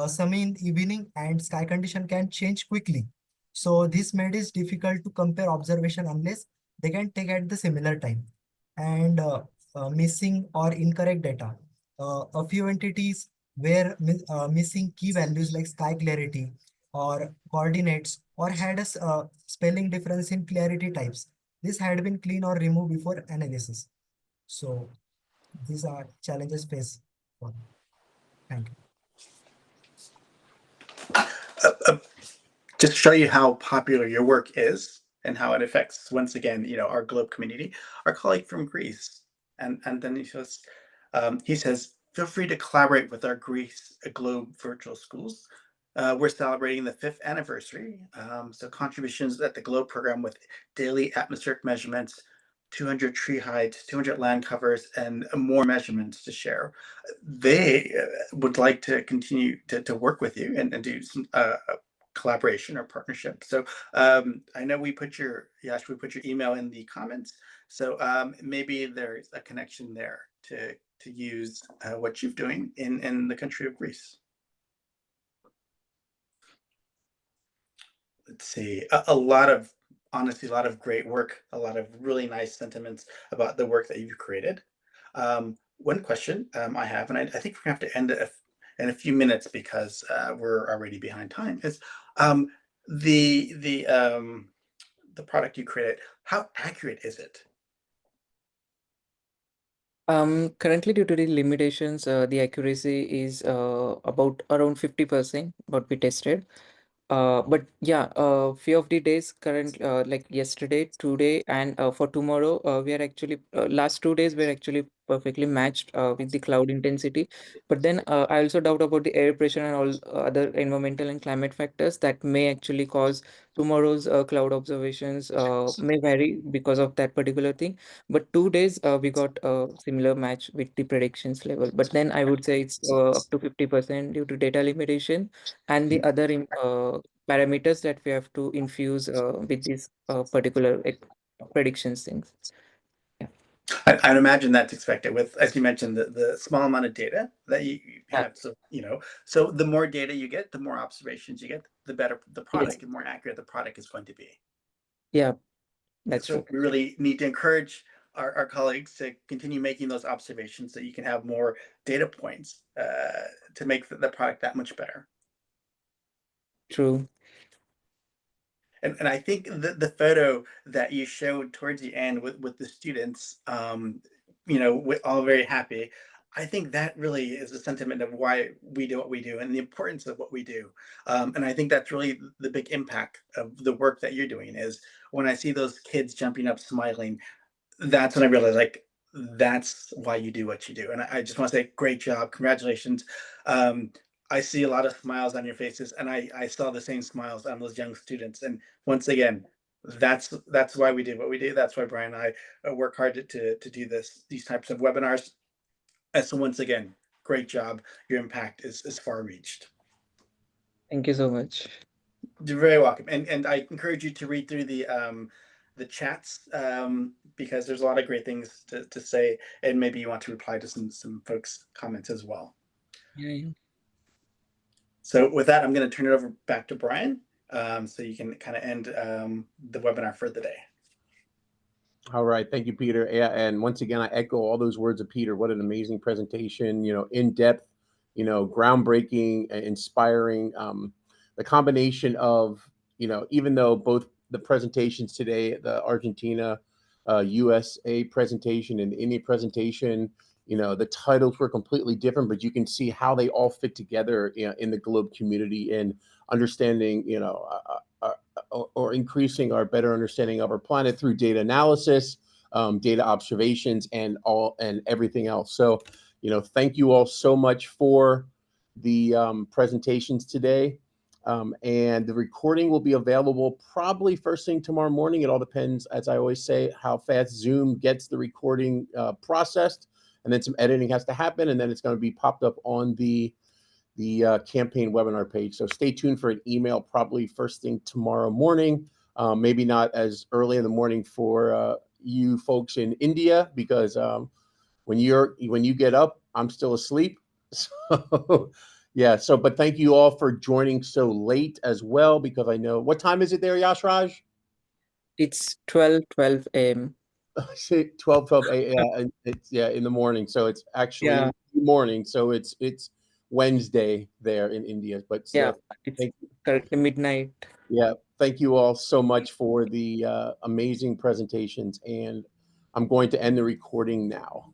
some in evening and sky condition can change quickly. So this made it difficult to compare observation unless they can take at the similar time. And missing or incorrect data. A few entities were missing key values like sky clarity or coordinates or had a spelling difference in clarity types. This had been cleaned or removed before analysis. So these are challenges faced. Thank you. Just to show you how popular your work is and how it affects, once again, our globe community, our colleague from Greece, and then he says, feel free to collaborate with our Greece Globe virtual schools. We're celebrating the 5th anniversary. So contributions at the Globe program with daily atmospheric measurements, 200 tree heights, 200 land covers, and more measurements to share. They would like to continue to work with you and do some collaboration or partnership. So I know we put your email in the comments. So maybe there's a connection there to use what you're doing in the country of Greece. Let's see, honestly, a lot of great work, a lot of really nice sentiments about the work that you've created. One question I have, and I think we're gonna have to end it in a few minutes because we're already behind time, is the product you created, how accurate is it? Currently, due to the limitations, the accuracy is about around 50%, what we tested. But yeah, few of the days like yesterday, today, and for tomorrow, we are actually last 2 days we're actually perfectly matched with the cloud intensity. But then I also doubt about the air pressure and all other environmental and climate factors that may actually cause tomorrow's cloud observations may vary because of that particular thing. But 2 days we got a similar match with the predictions level. But then I would say it's up to 50% due to data limitation and the other parameters that we have to infuse with these particular predictions things. Yeah. I'd imagine that's expected with, as you mentioned, the small amount of data that you have. So so the more data you get, the more observations you get, the better the product, the more accurate the product is going to be. Yeah, that's so true. we really need to encourage our colleagues to continue making those observations so you can have more data points to make the product that much better. True. And I think the photo that you showed towards the end with the students, we're all very happy. I think that really is a sentiment of why we do what we do and the importance of what we do. And I think that's really the big impact of the work that you're doing is when I see those kids jumping up, smiling, that's when I realize, like, that's why you do what you do. And I just want to say, great job, congratulations. I see a lot of smiles on your faces, and I saw the same smiles on those young students. And once again, that's why we do what we do. That's why Brian and I work hard to do these types of webinars. And so once again, great job. Your impact is far reached. Thank you so much. You're very welcome. And I encourage you to read through the chats because there's a lot of great things to say, and maybe you want to reply to some folks' comments as well. Yeah. So with that, I'm going to turn it over back to Brian so you can kind of end the webinar for the day. All right. Thank you, Peter. Yeah, and once again, I echo all those words of Peter. What an amazing presentation, in depth, groundbreaking, inspiring. the combination of, even though both the presentations today, the Argentina, USA presentation and the India presentation, the titles were completely different, but you can see how they all fit together in the GLOBE community and understanding, or increasing our better understanding of our planet through data analysis, data observations, and everything else. So, thank you all so much for the presentations today. And the recording will be available probably first thing tomorrow morning. It all depends, as I always say, how fast Zoom gets the recording processed, and then some editing has to happen, and then it's going to be popped up on the campaign webinar page. So stay tuned for an email probably first thing tomorrow morning. Maybe not as early in the morning for you folks in India, because when you get up, I'm still asleep. So yeah. So, but thank you all for joining so late as well, because I know, what time is it there, Yashraj? It's 12 a.m. 12 a.m. It's in the morning. So it's actually in the morning. So it's Wednesday there in India. But still, it's currently midnight. Yeah. Thank you all so much for the amazing presentations. And I'm going to end the recording now.